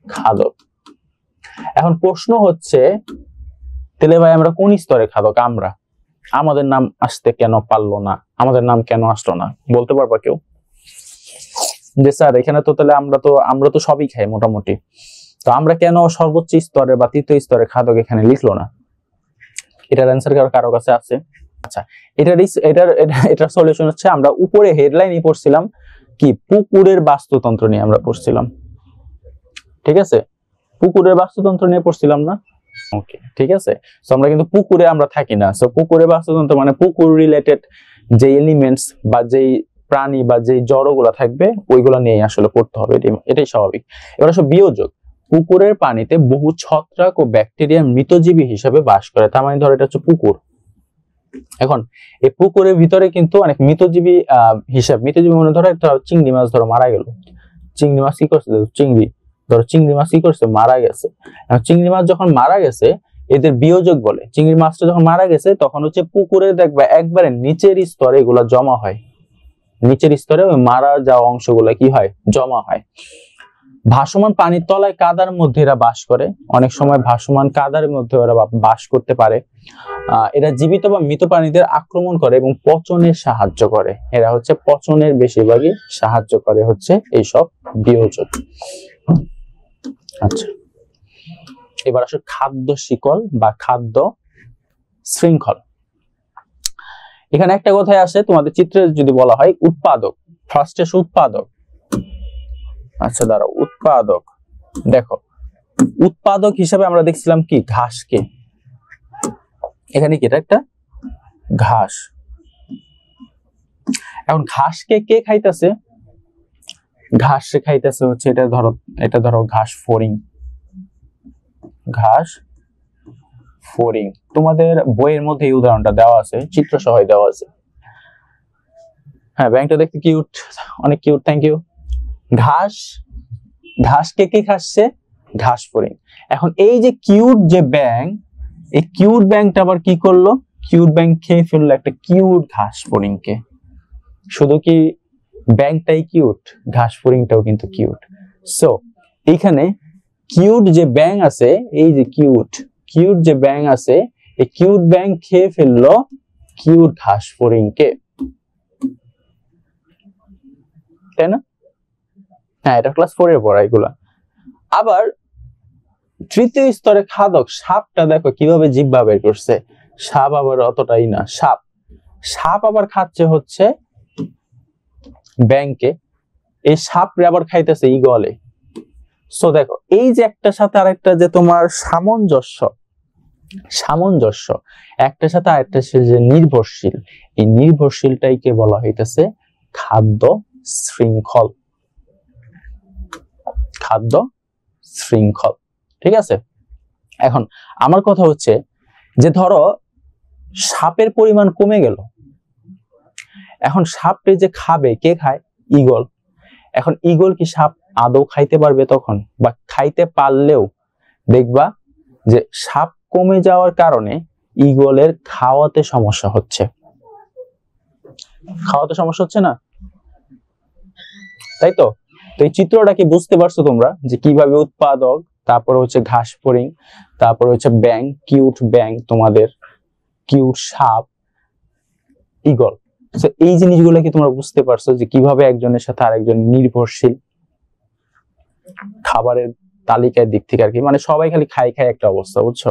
খাদক। এখন প্রশ্ন হচ্ছে তাহলে ভাই আমরা কোন স্তরের খাদক? আমাদের নাম আসতে কেন পারলো না? আমাদের নাম কেন আসলো না বলতে পারবা কেউ? যে স্যার এখানে তো তাহলে আমরা তো সবই খাই মোটামুটি, তো আমরা কেন সর্বোচ্চ স্তরের বা তৃতীয় স্তরের খাদক এখানে লিখলো না? এটার অ্যান্সার কারো কাছে আছে? আচ্ছা, এটার সলিউশন হচ্ছে আমরা উপরে হেডলাইনই পড়ছিলাম কি, পুকুরের বাস্তুতন্ত্র নিয়ে আমরা পড়ছিলাম। ঠিক আছে, পুকুরের বাস্তুতন্ত্র নিয়ে পড়ছিলাম না? ওকে, ঠিক আছে। সো আমরা কিন্তু পুকুরে আমরা থাকি না। সো পুকুরের বাস্তুতন্ত্র মানে পুকুর রিলেটেড যে এলিমেন্টস বা যেই প্রাণী বা যেই জড়গুলো থাকবে ওইগুলো নিয়ে আসলে পড়তে হবে, এটাই স্বাভাবিক। এবার আসলে বিয়োজক, পুকুরের পানিতে বহু ছত্রাক ও ব্যাকটেরিয়া মৃতজীবী হিসেবে বাস করে। তার মানে ধরো এটা হচ্ছে পুকুর। এখন এই পুকুরের ভিতরে কিন্তু অনেক মৃতজীবী মৃতজীবী মানে ধরো একটা চিংড়ি মাছ ধরো মারা গেল, চিংড়ি মাছ কি করছে? চিংড়ি মাছ কি করছে? মারা গেছে। চিংড়ি মাছ যখন মারা গেছে এদের বিয়োজক বলে। চিংড়ি মাছটা যখন মারা গেছে তখন হচ্ছে পুকুরে দেখবা একবারে নিচের স্তরে এগুলা জমা হয়, নিচের স্তরে ওই মারা যাওয়া অংশগুলা কি হয়? জমা হয়। ভাসমান পানির তলায় কাদার মধ্যে এরা বাস করে। অনেক সময় ভাসমান কাদার মধ্যে ওরা বাস করতে পারে। এরা জীবিত বা মৃত প্রাণীদের আক্রমণ করে এবং পচনে সাহায্য করে। এরা হচ্ছে পচনের বেশিরভাগই সাহায্য করে হচ্ছে এইসব বিয়োজক। আচ্ছা, এবার আসলে খাদ্য শিকল বা খাদ্য শৃঙ্খল। এখানে একটা কথাই আসে তোমাদের চিত্রে যদি বলা হয় উৎপাদক, ফার্স্টে উৎপাদক। আচ্ছা দাঁড়াও, উৎপাদক দেখো, উৎপাদক হিসাবে আমরা দেখছিলাম কি ঘাসকে। এখানে কি এটা একটা ঘাস। এখন ঘাসকে কে খাইতেছে? ঘাস খাইতেছে হচ্ছে এটা ধরো ঘাস ফড়িং। ঘাস ফড়িং তোমাদের বইয়ের মধ্যে এই উদাহরণটা দেওয়া আছে, চিত্র সহ দেওয়া আছে। হ্যাঁ, ব্যাংকটা দেখতে কিউট, অনেক কিউট, থ্যাংক ইউ। ঘাসকে কি খাচ্ছে? ঘাস ফড়িং। এখন এই যে কিউট যে ব্যাং, এই কিউট ব্যাংটা আবার কি করলো? কিউট ব্যাং খেয়ে ফেললো একটা কিউট ঘাস ফড়িংকে। শুধু কি ব্যাংটাই কিউট, ঘাস ফড়িংটাও কিন্তু কিউট। সো এইখানে কিউট যে ব্যাং আছে, এই যে কিউট যে ব্যাং আছে, এই কিউট ব্যাং খেয়ে ফেললো কিউট ঘাস ফড়িংকে, তাই না? হ্যাঁ, এটা ক্লাস 4 এর পড়া এগুলা। আবার তৃতীয় স্তরে খাদক সাপটা দেখো কিভাবে জিহ্বা বের করছে। সাপ আবার অতটাই না, সাপ আবার খাচ্ছে হচ্ছে ব্যাংকে, এই সাপরে আবার খাইতেছে ঈগলে। সো দেখো এই যে একটার সাথে আরেকটা যে তোমার সামঞ্জস্য, একটার সাথে আরেকটা যে নির্ভরশীল, এই নির্ভরশীলটাইকে বলা হইতেছে খাদ্য শৃঙ্খল। খাদ্য শৃঙ্খল, ঠিক আছে? এখন আমার কথা হচ্ছে যে ধরো সাপের পরিমাণ কমে গেল, এখন সাপটা যে খাবে, কে খায়? ঈগল। এখন ঈগল কি সাপ আদৌ খাইতে পারবে তখন? বা খাইতে পারলেও দেখবা যে সাপ কমে যাওয়ার কারণে ঈগলের খাওয়াতে সমস্যা হচ্ছে না? তাই তো? তো এই চিত্রটা কি বুঝতে পারছো তোমরা যে কিভাবে উৎপাদক, তারপর হচ্ছে ঘাস ফড়িং, তারপর হচ্ছে ব্যাং, কিউট ব্যাং, তোমাদের কিউট সাপ, ঈগল। এই জিনিসগুলো কি তোমরা বুঝতে পারছো যে কিভাবে একজনের সাথে আরেকজন নির্ভরশীল, খাবারের তালিকার দিক থেকে আর কি, মানে সবাই খালি খাই খাই একটা অবস্থা, বুঝছো?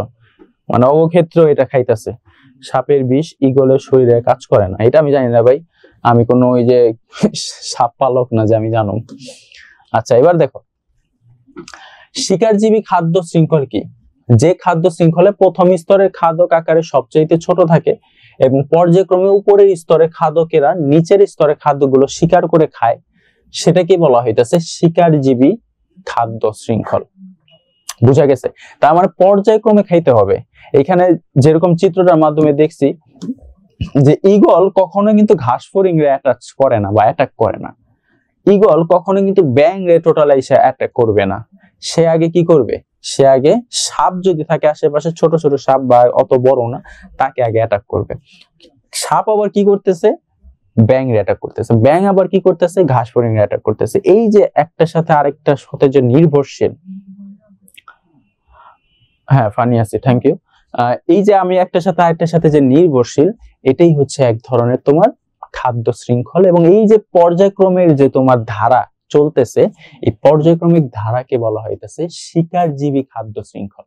মানে ও ক্ষেত্রে এটা খাইতেছে। সাপের বিষ ঈগলের শরীরে কাজ করে না, এটা আমি জানি না ভাই, আমি কোনো ওই যে সাপ পালক না যে আমি জানো। আচ্ছা, এবার দেখো শিকারজীবী খাদ্য শৃঙ্খল কি? যে খাদ্য শৃঙ্খলে প্রথম স্তরের খাদক আকারে সবচাইতে ছোট থাকে এবং পর্যায়ক্রমে উপরের স্তরে খাদকেরা নিচের স্তরে খাদ্যগুলো শিকার করে খায়, সেটাকে বলা হইতেছে শিকারজীবী খাদ্য শৃঙ্খল। বুঝা গেছে? তার মানে পর্যায়ক্রমে খাইতে হবে। এখানে যেরকম চিত্রটার মাধ্যমে দেখছি যে ঈগল কখনো কিন্তু ঘাস ফড়িংরে অ্যাটাচ করে না বা অ্যাটাক করে না। ঈগল কখনো কিন্তু ব্যাং রে টোটালাইসে অ্যাটাক করবে না। সে আগে কি করবে? সে আগে সাপ যদি থাকে আশেপাশে, ছোট ছোট সাপ বা অত বড় না, তাকে আগে অ্যাটাক করবে। সাপ আবার কি করতেছে? ব্যাং রে অ্যাটাক করতেছে। ব্যাং আবার কি করতেছে? ঘাস ফড়িং রে অ্যাটাক করতেছে। এই যে একটার সাথে আরেকটার সাথে যে নির্ভরশীল, হ্যাঁ ফানি আছে, থ্যাংক ইউ। এই যে আমি একটার সাথে আরেকটার সাথে যে নির্ভরশীল, এটাই হচ্ছে এক ধরনের তোমার খাদ্য শৃঙ্খল। এবং এই যে পর্যায়ক্রমের যে তোমার ধারা চলতেছে, এই পর্যায়ক্রমিক ধারাকে বলা হইতেছে শিকারজীবী খাদ্য শৃঙ্খল।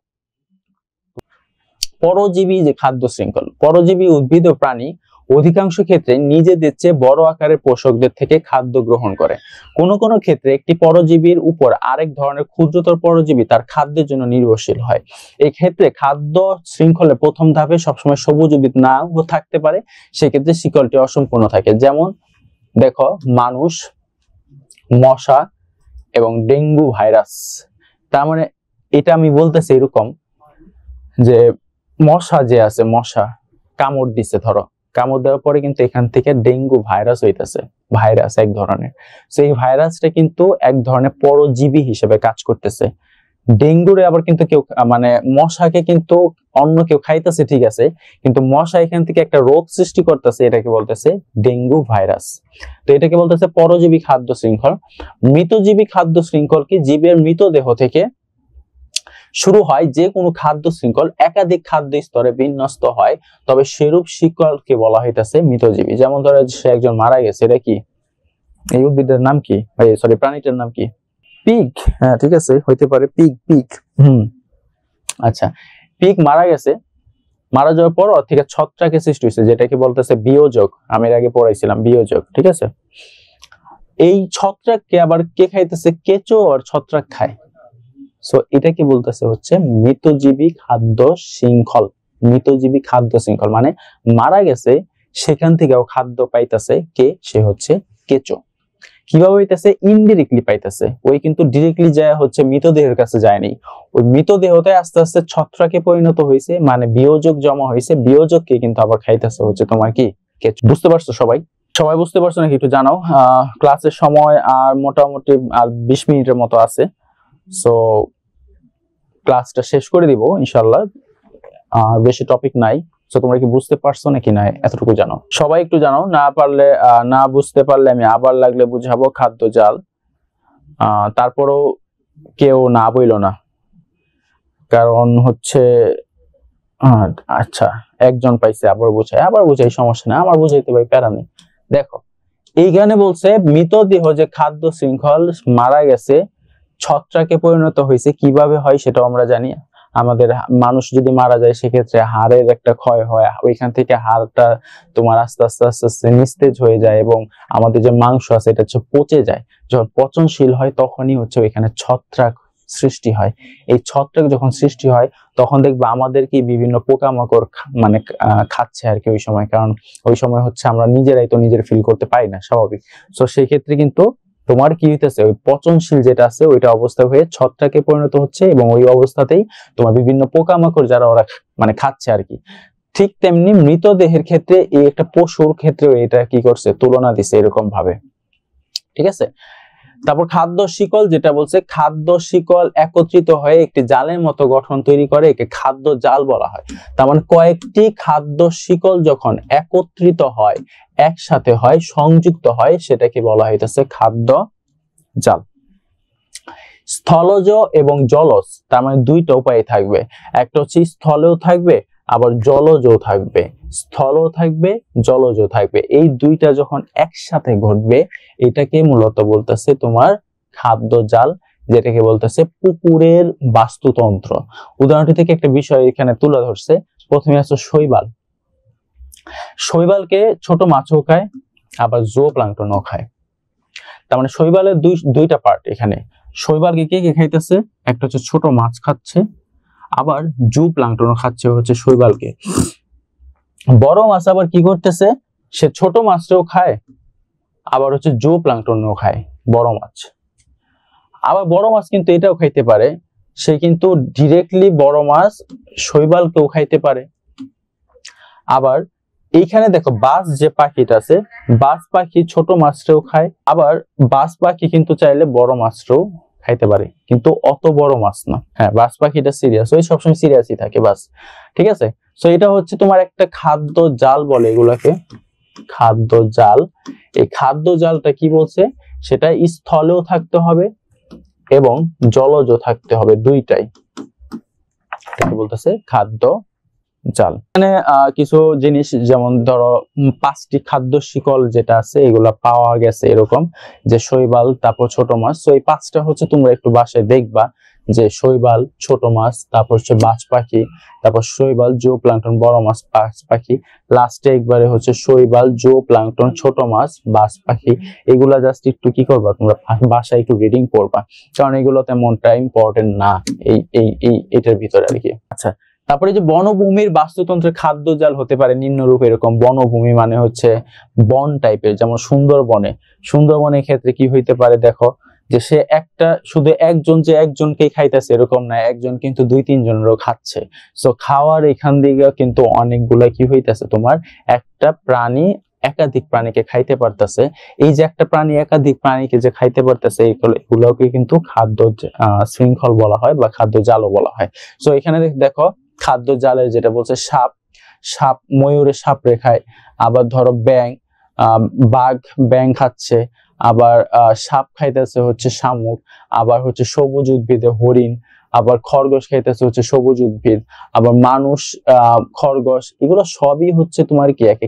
পরজীবী যে খাদ্য শৃঙ্খল, পরজীবী উদ্ভিদ ও প্রাণী অধিকাংশ ক্ষেত্রে নিজেদের চেয়ে বড় আকারের পোষকদের থেকে খাদ্য গ্রহণ করে। কোনো কোনো ক্ষেত্রে একটি পরজীবীর উপর আরেক ধরনের ক্ষুদ্রতর পরজীবী তার খাদ্যের জন্য নির্ভরশীল হয়। এই ক্ষেত্রে খাদ্য শৃঙ্খলের প্রথম ধাপে সবসময় সবুজ উদ্ভিদ নাও থাকতে পারে, সেক্ষেত্রে শিকলটি অসম্পূর্ণ থাকে। যেমন দেখো মানুষ, মশা এবং ডেঙ্গু ভাইরাস। তার মানে এটা আমি বলতেছি এরকম যে মশা যে আছে, মশা কামড় দিছে, ধরো কামড় দেওয়ার পরে কিন্তু এখান থেকে ডেঙ্গু ভাইরাস হইতেছে, ভাইরাস এক ধরনের। সেই ভাইরাসটা কিন্তু এক ধরনের পরজীবী হিসেবে কাজ করতেছে। ডেঙ্গুরে আবার কিন্তু কেউ মানে মশাকে কিন্তু অন্য কেউ খাইতেছে, ঠিক আছে, কিন্তু মশা এখান থেকে একটা রোগ সৃষ্টি করতেছে, এটাকে বলতেছে ডেঙ্গু ভাইরাস। তো এটাকে বলতেছে পরজীবী খাদ্য শৃঙ্খল। মৃতজীবী খাদ্য শৃঙ্খল কি? জীবের মৃতদেহ থেকে শুরু হয় যে কোনো খাদ্য শৃঙ্খল একাধিক খাদ্য স্তরে বিন্যস্ত হয়, তবে সেরূপ শিকলকে বলা হইতেছে মৃতজীবী। যেমন ধরো সে একজন মারা গেছে, এটা কি? এই উদ্ভিদের নাম কি? সরি, প্রাণীটার নাম কি? পিগ। হ্যাঁ ঠিক আছে, হইতে পারে পিগ। পিগ, আচ্ছা, পিগ মারা গেছে। মারা যাওয়ার পর ওর থেকে ছত্রাকের সৃষ্টি হয়েছে, যেটাকে বলতেছে বিয়োজক। আমি এর আগে পড়াইছিলাম বিয়োজক, ঠিক আছে। এই ছত্রাককে আবার কে খাইতেছে? কেঁচো আর ছত্রাক খায়। সো এটা কি বলতেছে? হচ্ছে মৃতজীবী খাদ্য শৃঙ্খল। মৃতজীবী খাদ্য শৃঙ্খল মানে মারা গেছে, সেখান থেকেও খাদ্য পাইতেছে কে? সে হচ্ছে কেঁচো। কিভাবে হইতেছে? ইনডিরেক্টলি পাইতেছে। ওই কিন্তু ডিরেক্টলি যায় হচ্ছে মৃতদেহের কাছে যায়নি, ওই মৃতদেহতে আস্তে আস্তে ছত্রাকে পরিণত হয়েছে, মানে বিয়োজক জমা হয়েছে, বিয়োজককে কিন্তু আবার খাইতেছে হচ্ছে তোমার কি? কেঁচো। বুঝতে পারছো সবাই? সবাই বুঝতে পারছো নাকি একটু জানাও। ক্লাসের সময় আর মোটামুটি আর 20 মিনিটের মতো আছে, সো ক্লাসটা শেষ করে দিব ইনশাআল্লাহ। আর বেশি টপিক নাই। সো তোমরা কি বুঝতে পারছো নাকি না এতটুকু জানো? সবাই একটু জানাও, না পারলে না বুঝতে পারলে আমি আবার লাগলে বুঝাবো। খাদ্য জাল, তারপরেও কেউ না বইল না, কারণ হচ্ছে আচ্ছা একজন পাইছে, আবার বুঝাই, সমস্যা নেই, আমার বুঝাইতে ভাই প্যারা নেই। দেখো এইখানে বলছে মৃতদেহ যে খাদ্য শৃঙ্খল মারা গেছে, ছত্রাকে পরিণত হয়েছে। কিভাবে হয় সেটাও আমরা জানি। আমাদের মানুষ যদি মারা যায়, সেক্ষেত্রে হাড়ের একটা ক্ষয় হয়, ওইখান থেকে হাড়টা তোমার আস্তে আস্তে আস্তে আস্তে নিস্তেজ হয়ে যায়, এবং আমাদের যে মাংস আছে এটা হচ্ছে পচে যায়। যখন পচনশীল হয় তখনই হচ্ছে ওইখানে ছত্রাক সৃষ্টি হয়। এই ছত্রাক যখন সৃষ্টি হয় তখন দেখবা আমাদের কি বিভিন্ন পোকামাকড় মানে খাচ্ছে আর কি ওই সময়, কারণ ওই সময় হচ্ছে আমরা নিজেরাই তো নিজের ফিল করতে পারি না, স্বাভাবিক। তো সেই ক্ষেত্রে কিন্তু তোমার কি হইতেছে? ওই পচনশীল যেটা আছে ওইটা অবস্থা হয়ে ছত্রাকে পরিণত হচ্ছে, এবং ওই অবস্থাতেই তোমার বিভিন্ন পোকামাকড় যারা ওরা মানে খাচ্ছে আর কি। ঠিক তেমনি মৃতদেহের ক্ষেত্রে এই একটা পশুর ক্ষেত্রে এটা কি করছে? তুলনা দিছে এরকম ভাবে, ঠিক আছে। তারপর খাদ্য শিকল যেটা বলছে, খাদ্য শিকল একত্রিত হয়ে একটি জালের মতো গঠন তৈরি করে, একে খাদ্য জাল বলা হয়। তার মানে কয়েকটি খাদ্য শিকল যখন একত্রিত হয়, একসাথে হয়, সংযুক্ত হয়, সেটাকে বলা হইতেছে খাদ্য জাল। স্থলজ এবং জলজ, তার মানে দুইটা উপায় থাকবে। একটা হচ্ছে স্থলেও থাকবে, আবার জলজও থাকবে। স্থলও থাকবে, জলজও থাকবে। এই দুইটা যখন একসাথে ঘটবে, এটাকে মূলত বলতেছে তোমার খাদ্য জাল। যেটাকে বলতেছে পুকুরের বাস্তুতন্ত্র। উদাহরণটি থেকে একটা বিষয় এখানে তুলে ধরছে। প্রথমে আছে শৈবাল। শৈবালকে ছোট মাছও খায়, আবার জো প্লাঙ্কটনও খায়। তার মানে শৈবালের দুইটা পার্ট এখানে। শৈবালকে কে কে খাইতেছে? একটা হচ্ছে ছোট মাছ খাচ্ছে, আবার জু প্লাঙ্কটনও খাচ্ছে হচ্ছে শৈবালকে। বড় মাছ আবার কি করতেছে? সে ছোট মাছটাও খায়, আবার হচ্ছে জু প্লাঙ্কটনও খায় বড় মাছ। আবার বড় মাছ কিন্তু এটাও খাইতে পারে, সে কিন্তু ডিরেক্টলি বড় মাছ শৈবালকেও খাইতে পারে। আবার এইখানে দেখো বাজ যে পাখিটা আছে, বাজ পাখি ছোট মাছটাও খায়, আবার বাজ পাখি কিন্তু চাইলে বড় মাছটাও খাইতে পারে, কিন্তু অত বড় মাছ না। হ্যাঁ, বাজ পাখিটা সিরিয়াস, ওই সবসময় সিরিয়াসই থাকে বাস। ঠিক আছে, সো এটা হচ্ছে তোমার একটা খাদ্য জাল বলে এগুলাকে, খাদ্য জাল। এই খাদ্য জালটা কি বলছে? সেটা স্থলেও থাকতে হবে এবং জলজ থাকতে হবে, দুইটাই। এটা বলতেছে খাদ্য জাল। এখানে কিছু জিনিস যেমন ধরো 5টি খাদ্য শিকল যেটা আছে এগুলা পাওয়া গেছে, এরকম যে শৈবাল, তারপর ছোট মাছ। তো এই 5টা হচ্ছে তোমরা একটু বাসায় দেখবা, যে শৈবাল, ছোট মাছ, তারপর হচ্ছে বাজ পাখি, তারপর শৈবাল, জো প্লাঙ্কটন, বড় মাছ, বাজ পাখি, লাস্টে একবারে হচ্ছে শৈবাল, জো প্লাঙ্কটন, ছোট মাছ, বাজ পাখি। এগুলা জাস্ট একটু কি করবা তোমরা বাসায় একটু রিডিং করবা, কারণ এগুলো তেমনটা ইম্পর্টেন্ট না এটার ভিতরে আর কি। আচ্ছা, তারপরে যে বনভূমির বাস্তুতন্ত্রের খাদ্য জাল হতে পারে নিম্নরূপ এরকম। বনভূমি মানে হচ্ছে বন টাইপের, যেমন সুন্দরবনে। সুন্দরবনের ক্ষেত্রে কি হইতে পারে দেখো, যে সে একটা শুধু একজন যে একজনকেই খাইতেছে এরকম না, একজন কিন্তু 2-3 জনেরও খাচ্ছে। সো খাওয়ার এখান দিকে কিন্তু অনেকগুলা কি হইতেছে, তোমার একটা প্রাণী একাধিক প্রাণীকে খাইতে পারতেছে। এই যে একটা প্রাণী একাধিক প্রাণীকে যে খাইতে পারতেছে, এগুলোকে কিন্তু খাদ্য শৃঙ্খল বলা হয় বা খাদ্য জালও বলা হয়। সো এখানে দেখো খাদ্য জালের যেটা বলছে সাপ ময়ূরে সাপ রেখায়, আবার ধরো বাঘ ব্যাং খাচ্ছে, আবার সাপ খাইতেছে হচ্ছে শামুক, আবার হচ্ছে সবুজ উদ্ভিদে হরিণ, আবার খরগোশ খাইতেছে হচ্ছে সবুজ উদ্ভিদ, আবার মানুষ খরগোশ, এগুলো সবই হচ্ছে তোমার কি এক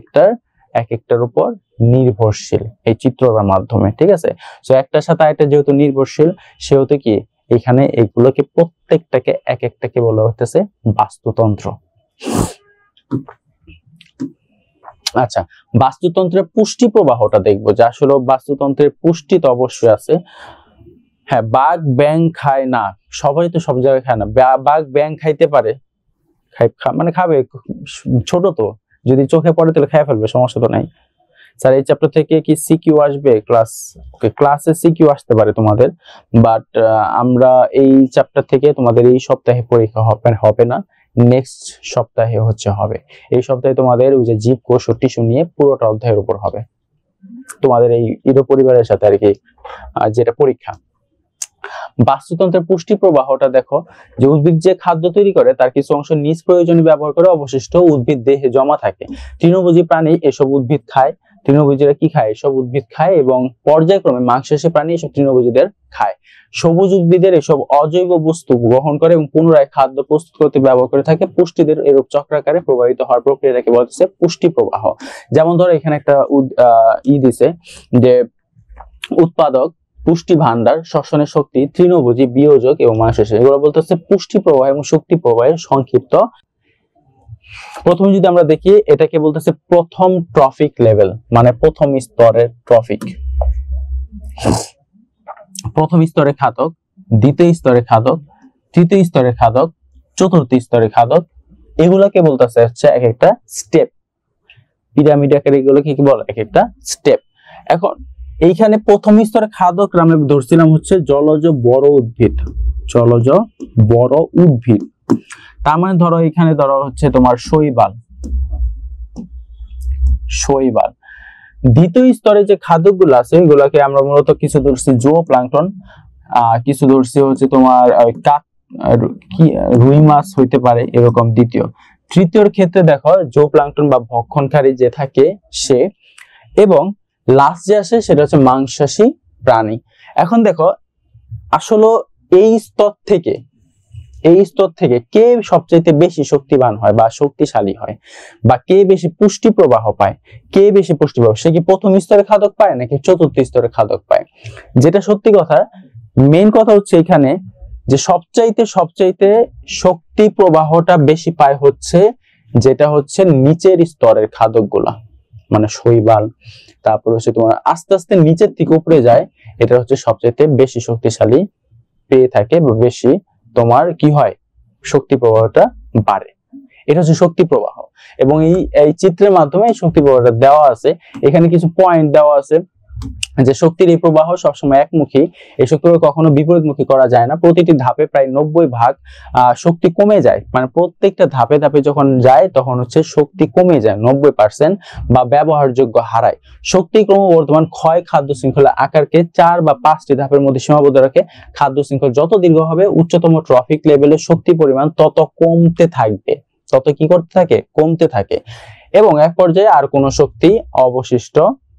একটার উপর নির্ভরশীল এই চিত্রটার মাধ্যমে। ঠিক আছে, তো একটার সাথে আরেকটা যেহেতু নির্ভরশীল, সেহেতু কি এখানে এগুলোকে প্রত্যেকটাকে এক একটাকে বলা হতেছে বাস্তুতন্ত্র। আচ্ছা, বাস্তুতন্ত্রের পুষ্টি প্রবাহটা দেখবো, যে আসলে বাস্তুতন্ত্রের পুষ্টি তো অবশ্যই আছে। হ্যাঁ, বাঘ ব্যাং খায় না, সবাই তো সব জায়গায় খায় না। বাঘ ব্যাং খাইতে পারে, মানে খাবে, ছোট তো, যদি চোখে পড়ে তাহলে খেয়ে ফেলবে, সমস্যা তো নাই। স্যার এই চ্যাপ্টার থেকে কি সিকিউ আসবে? ক্লাসে সিকিউ আসতে পারে তোমাদের, বাট আমরা এই চ্যাপ্টার থেকে তোমাদের এই সপ্তাহে পরীক্ষা হবে না, নেক্সট সপ্তাহে হবে। এই সপ্তাহে তোমাদের ওই যে জীব কোষ ও টিস্যু নিয়ে পুরোটা অধ্যায়ের উপর হবে তোমাদের এই ইরো পরিবারের সাথে আর কি, যেটা পরীক্ষা। বাস্তুতন্ত্রের পুষ্টি প্রবাহটা দেখো, যে উদ্ভিদ যে খাদ্য তৈরি করে তার কিছু অংশ নিজ প্রয়োজনে ব্যবহার করে অবশিষ্ট উদ্ভিদ দেহে জমা থাকে। তৃণভোজী প্রাণী এসব উদ্ভিদ খায়। তৃণভোজীরা কি খায়? এসব উদ্ভিদ খায় এবং পর্যায়ক্রমে মাংসাশী প্রাণী এসব তৃণভোজীদের খায়। সবুজ উদ্ভিদের এসব অজৈব বস্তু গ্রহণ করে এবং পুনরায় খাদ্য প্রস্তুত করতে ব্যবহার করে থাকে। পুষ্টিদের এরূপ চক্রাকারে প্রবাহিত হওয়ার প্রক্রিয়াটাকে বলা হচ্ছে পুষ্টি প্রবাহ। যেমন ধরো এখানে একটা দিছে যে উৎপাদক, পুষ্টি ভান্ডার, শ্বসনের শক্তি, তৃণভোজী, বিয়োজক এবং মাংসাশী, এগুলো বলতেছে পুষ্টি প্রবাহ এবং শক্তি প্রবাহের সংক্ষিপ্ত। প্রথমে যদি আমরা দেখি, এটাকে বলতেছে প্রথম ট্রফিক লেভেল, মানে প্রথম স্তরের ট্রফিক। প্রথম স্তরের খাদক, দ্বিতীয় স্তরের খাদক, তৃতীয় স্তরের খাদক, চতুর্থ স্তরের খাদক, এগুলাকে বলতেছে হচ্ছে এক একটা স্টেপ। পিরামিড আকারে এগুলোকে কি বলে? এক একটা স্টেপ। এখন এইখানে প্রথম স্তরের খাদক আমরা ধরছিলাম হচ্ছে জলজ বড় উদ্ভিদ, জলজ বড় উদ্ভিদ। তার মানে ধরো এখানে ধরো হচ্ছে তোমার শৈবাল। দ্বিতীয় স্তরে যে খাদ্যগুলো আছে এগুলোকে আমরা মূলত কিছু ধরছি জুও প্লাঙ্কটন, কিছু ধরছি হচ্ছে তোমার রুই মাছ হইতে পারে এরকম। তৃতীয়র ক্ষেত্রে দেখো জুও প্লাঙ্কটন বা ভক্ষণকারী যে থাকে সে, এবং লাস্ট যে আসে সেটা হচ্ছে মাংসাশী প্রাণী। এখন দেখো আসলে এই স্তর থেকে কে সবচেয়ে বেশি শক্তিবান হয় বা শক্তিশালী হয়, বা কে বেশি পুষ্টি প্রবাহ পায়, কে বেশি পুষ্টি প্রবাহ, সে কি প্রথম স্তরে খাদক পায় নাকি চতুর্থ স্তরে খাদক পায়? যেটা সত্যি কথা, মেইন কথা হচ্ছে এখানে যে সবচাইতে শক্তি প্রবাহটা বেশি পায় হচ্ছে যেটা হচ্ছে নিচের স্তরের খাদকগুলা, মানে শৈবাল, তারপর হচ্ছে তোমার আস্তে আস্তে নিচের থেকে উপরে যায়, এটা হচ্ছে সবচাইতে বেশি শক্তিশালী পেয়ে থাকে বা বেশি তোমার কি হয় শক্তি প্রবাহটা বাড়ে। এটা হচ্ছে শক্তি প্রবাহ, এবং এই চিত্রের মাধ্যমে শক্তি প্রবাহটা দেওয়া আছে। এখানে কিছু পয়েন্ট দেওয়া আছে যে শক্তির এই প্রবাহ সবসময় একমুখী, এই শক্তি কখনো বিপরীতমুখী করা যায় না। প্রতিটি ধাপে প্রায় 90% শক্তি কমে যায়, মানে প্রত্যেকটা ধাপে ধাপে যখন যায় তখন হচ্ছে শক্তি কমে যায় 90% বা ব্যবহারযোগ্য হারায়। শক্তি ক্রমবর্ধমান ক্ষয় খাদ্য শৃঙ্খলার আকারকে 4 বা 5টি ধাপের মধ্যে সীমাবদ্ধ রাখে। খাদ্য শৃঙ্খল যত দীর্ঘ হবে উচ্চতম ট্রফিক লেভেলে শক্তি পরিমাণ তত কমতে থাকবে, তত কি করতে থাকে, কমতে থাকে, এবং এক পর্যায়ে আর কোনো শক্তি অবশিষ্ট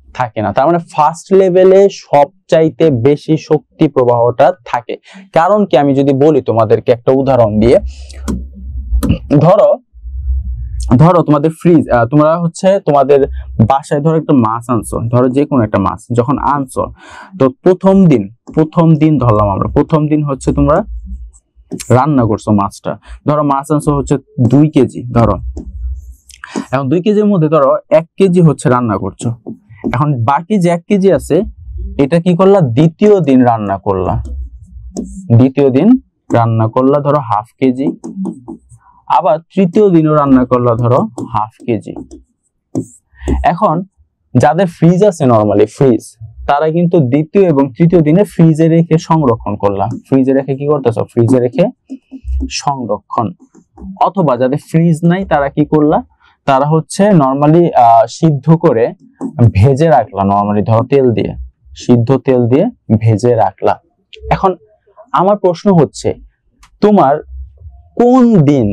থাকে না। তার মানে ফার্স্ট লেভেলে সবচাইতে বেশি শক্তি প্রবাহটা থাকে। কারণ কি, আমি যদি বলি তোমাদেরকে একটা উদাহরণ দিয়ে, ধরো তোমাদের ফ্রিজ, তোমরা হচ্ছে তোমাদের বাসায় ধরো একটা মাছ আনছো, ধরো যে কোনো একটা মাছ যখন আনছো, তো প্রথম দিন ধরলাম আমরা, প্রথম দিন হচ্ছে তোমরা রান্না করছো মাছটা, ধরো মাছ আনছো হচ্ছে 2 কেজি, ধরো এখন 2 কেজির মধ্যে ধরো 1 কেজি হচ্ছে রান্না করছো। এখন বাকি যে 1 কেজি আছে এটা কি করলা, দ্বিতীয় দিন রান্না করলা ধরো 1/2 কেজি, আবার তৃতীয় দিনও রান্না করলা ধরো 1/2 কেজি। এখন যাদের ফ্রিজ আছে, নরমালি ফ্রিজ, তারা কিন্তু দ্বিতীয় এবং তৃতীয় দিনে ফ্রিজে রেখে সংরক্ষণ করলা, ফ্রিজে রেখে কি করতেছ, ফ্রিজে রেখে সংরক্ষণ। অথবা যাদের ফ্রিজ নাই তারা কি করলা, তারা হচ্ছে নরমালি সিদ্ধ করে ভেজে রাখলা, নরমালি ধরো সিদ্ধ তেল দিয়ে ভেজে রাখলা। এখন আমার প্রশ্ন হচ্ছে, তোমার কোন দিন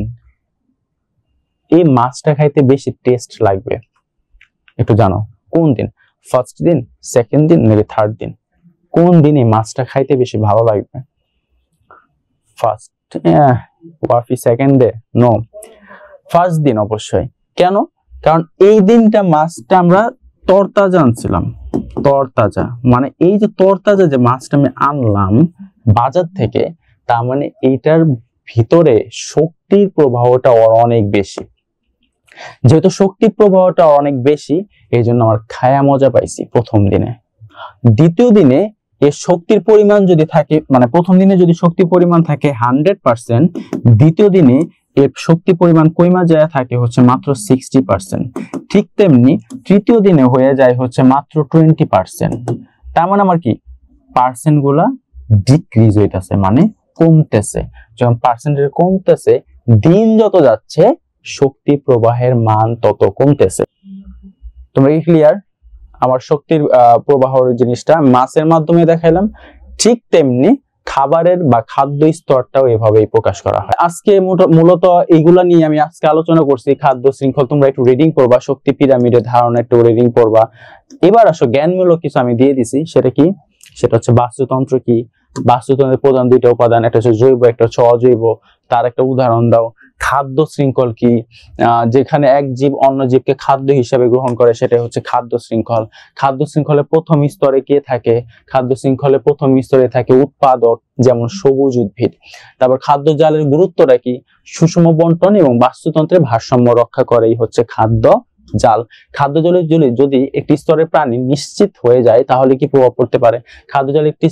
এই মাছটা খাইতে বেশি টেস্ট লাগবে একটু জানো? কোন দিন, ফার্স্ট দিন, সেকেন্ড দিন, নাকি থার্ড দিন? কোন দিন এই মাছটা খাইতে বেশি ভালো লাগবে? ফার্স্ট, ওয়াফি সেকেন্ড ডে, নো, ফার্স্ট দিন অবশ্যই। কেন? কারণ এই দিনটা মাছটা আমরা তরতাজা আনছিলাম, তরতাজা, মানে এই যে তরতাজা যে মাছটা আমি আনলাম বাজার থেকে, তার মানে এইটার ভিতরে শক্তির প্রবাহটা অনেক বেশি। যেহেতু শক্তির প্রবাহটা অনেক বেশি, এই জন্য আমার খায়া মজা পাইছি প্রথম দিনে। দ্বিতীয় দিনে এর শক্তির পরিমাণ যদি থাকে, মানে প্রথম দিনে যদি শক্তির পরিমাণ থাকে 100%, দ্বিতীয় দিনে এর শক্তি পরিমাণ কইমা যায় থাকে হচ্ছে মাত্র 60%। ঠিক তেমনি তৃতীয় দিনে হয়ে যায় হচ্ছে মাত্র 20%। তার মানে আমার কি, পার্সেন্ট গুলা ডিক্রিজ হইতেছে, মানে কমতেছে। যখন পার্সেন্টেজ কমতেছে, দিন যত যাচ্ছে শক্তি প্রবাহের মান তত কমতেছে। তোমরা কি ক্লিয়ার? আমার শক্তির প্রবাহের জিনিসটা মাছের মাধ্যমে দেখাইলাম, ঠিক তেমনি খাবারের বা খাদ্য স্তরটাও এভাবেই প্রকাশ করা হয়। আজকে মূলত এইগুলা নিয়ে আমি আজকে আলোচনা করছি, খাদ্য শৃঙ্খল। তোমরা একটু রিডিং করবা, শক্তি পিরামিডের ধারণা একটু রিডিং করবা। এবার আসো জ্ঞানমূলক কিছু আমি দিয়ে দিছি, সেটা কি, সেটা হচ্ছে বাস্তুতন্ত্র কি, বাস্তুতন্ত্রের প্রধান 2টা উপাদান, একটা হচ্ছে জৈব, একটা হচ্ছে অজৈব, তার একটা উদাহরণ দাও। খাদ্য শৃঙ্খল কি, যেখানে এক জীব অন্য জীবকে খাদ্য হিসেবে গ্রহণ করে, সেটা হচ্ছে খাদ্য শৃঙ্খল। খাদ্য শৃঙ্খলের প্রথম স্তরে কে থাকে? খাদ্য শৃঙ্খলের প্রথম স্তরে থাকে উৎপাদক, যেমন সবুজ উদ্ভিদ। তারপর খাদ্য জালের গুরুত্বটা কি? সুষম বন্টন এবং বাস্তুতন্ত্রের ভারসাম্য রক্ষা করেই হচ্ছে খাদ্য জাল। খাদ্য জলের জলে যদি একটি স্তরের প্রাণী নিশ্চিত হয়ে যায় তাহলে কি প্রভাব পড়তে পারে? খাদ্য জলে একটি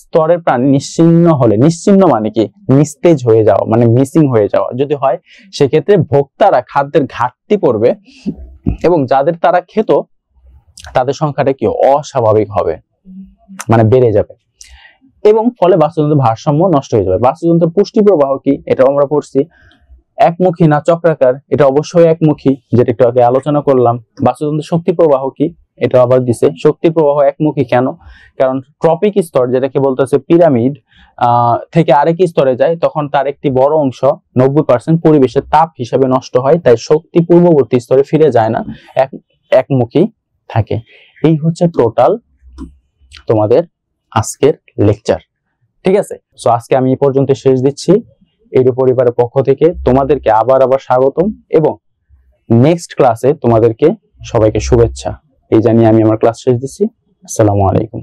স্তরের প্রাণী নিশ্চিহ্ন মানে কি, নিস্তেজ হয়ে যাওয়া, মানে মিসিং হয়ে যাওয়া যদি হয়, সেক্ষেত্রে ভোক্তারা খাদ্যের ঘাটতি পড়বে এবং যাদের তারা খেত তাদের সংখ্যাটা কি অস্বাভাবিক হবে, মানে বেড়ে যাবে, এবং ফলে বাস্তুতন্ত্রের ভারসাম্য নষ্ট হয়ে যাবে। বাস্তুতন্ত্রের পুষ্টি প্রবাহ কি, এটা আমরা পড়ছি। একমুখী না চক্রাকার? এটা অবশ্যই একমুখী, যেটা একটু আগে আলোচনা করলাম। বাস্তুতন্ত্রের শক্তি প্রবাহ কি, এটা আবার দিছে। শক্তি প্রবাহ একমুখী কেন? কারণ ট্রপিক স্তর, যেটাকে বলতেছে পিরামিড, থেকে আরেক স্তরে যায়, তখন তার একটি বড় অংশ 90% পরিবেশের তাপ হিসেবে নষ্ট হয়, তাই শক্তি পূর্ববর্তী স্তরে ফিরে যায় না, একমুখী থাকে। এই হচ্ছে টোটাল তোমাদের আজকের লেকচার। ঠিক আছে, সো আজকে আমি এই পর্যন্ত শেষ দিচ্ছি। এর পরিবারের পক্ষ থেকে তোমাদেরকে আবার স্বাগতম, এবং নেক্সট ক্লাসে তোমাদেরকে সবাইকে শুভেচ্ছা এই জানিয়ে আমি আমার ক্লাস শেষ দিচ্ছি। আসসালামু আলাইকুম।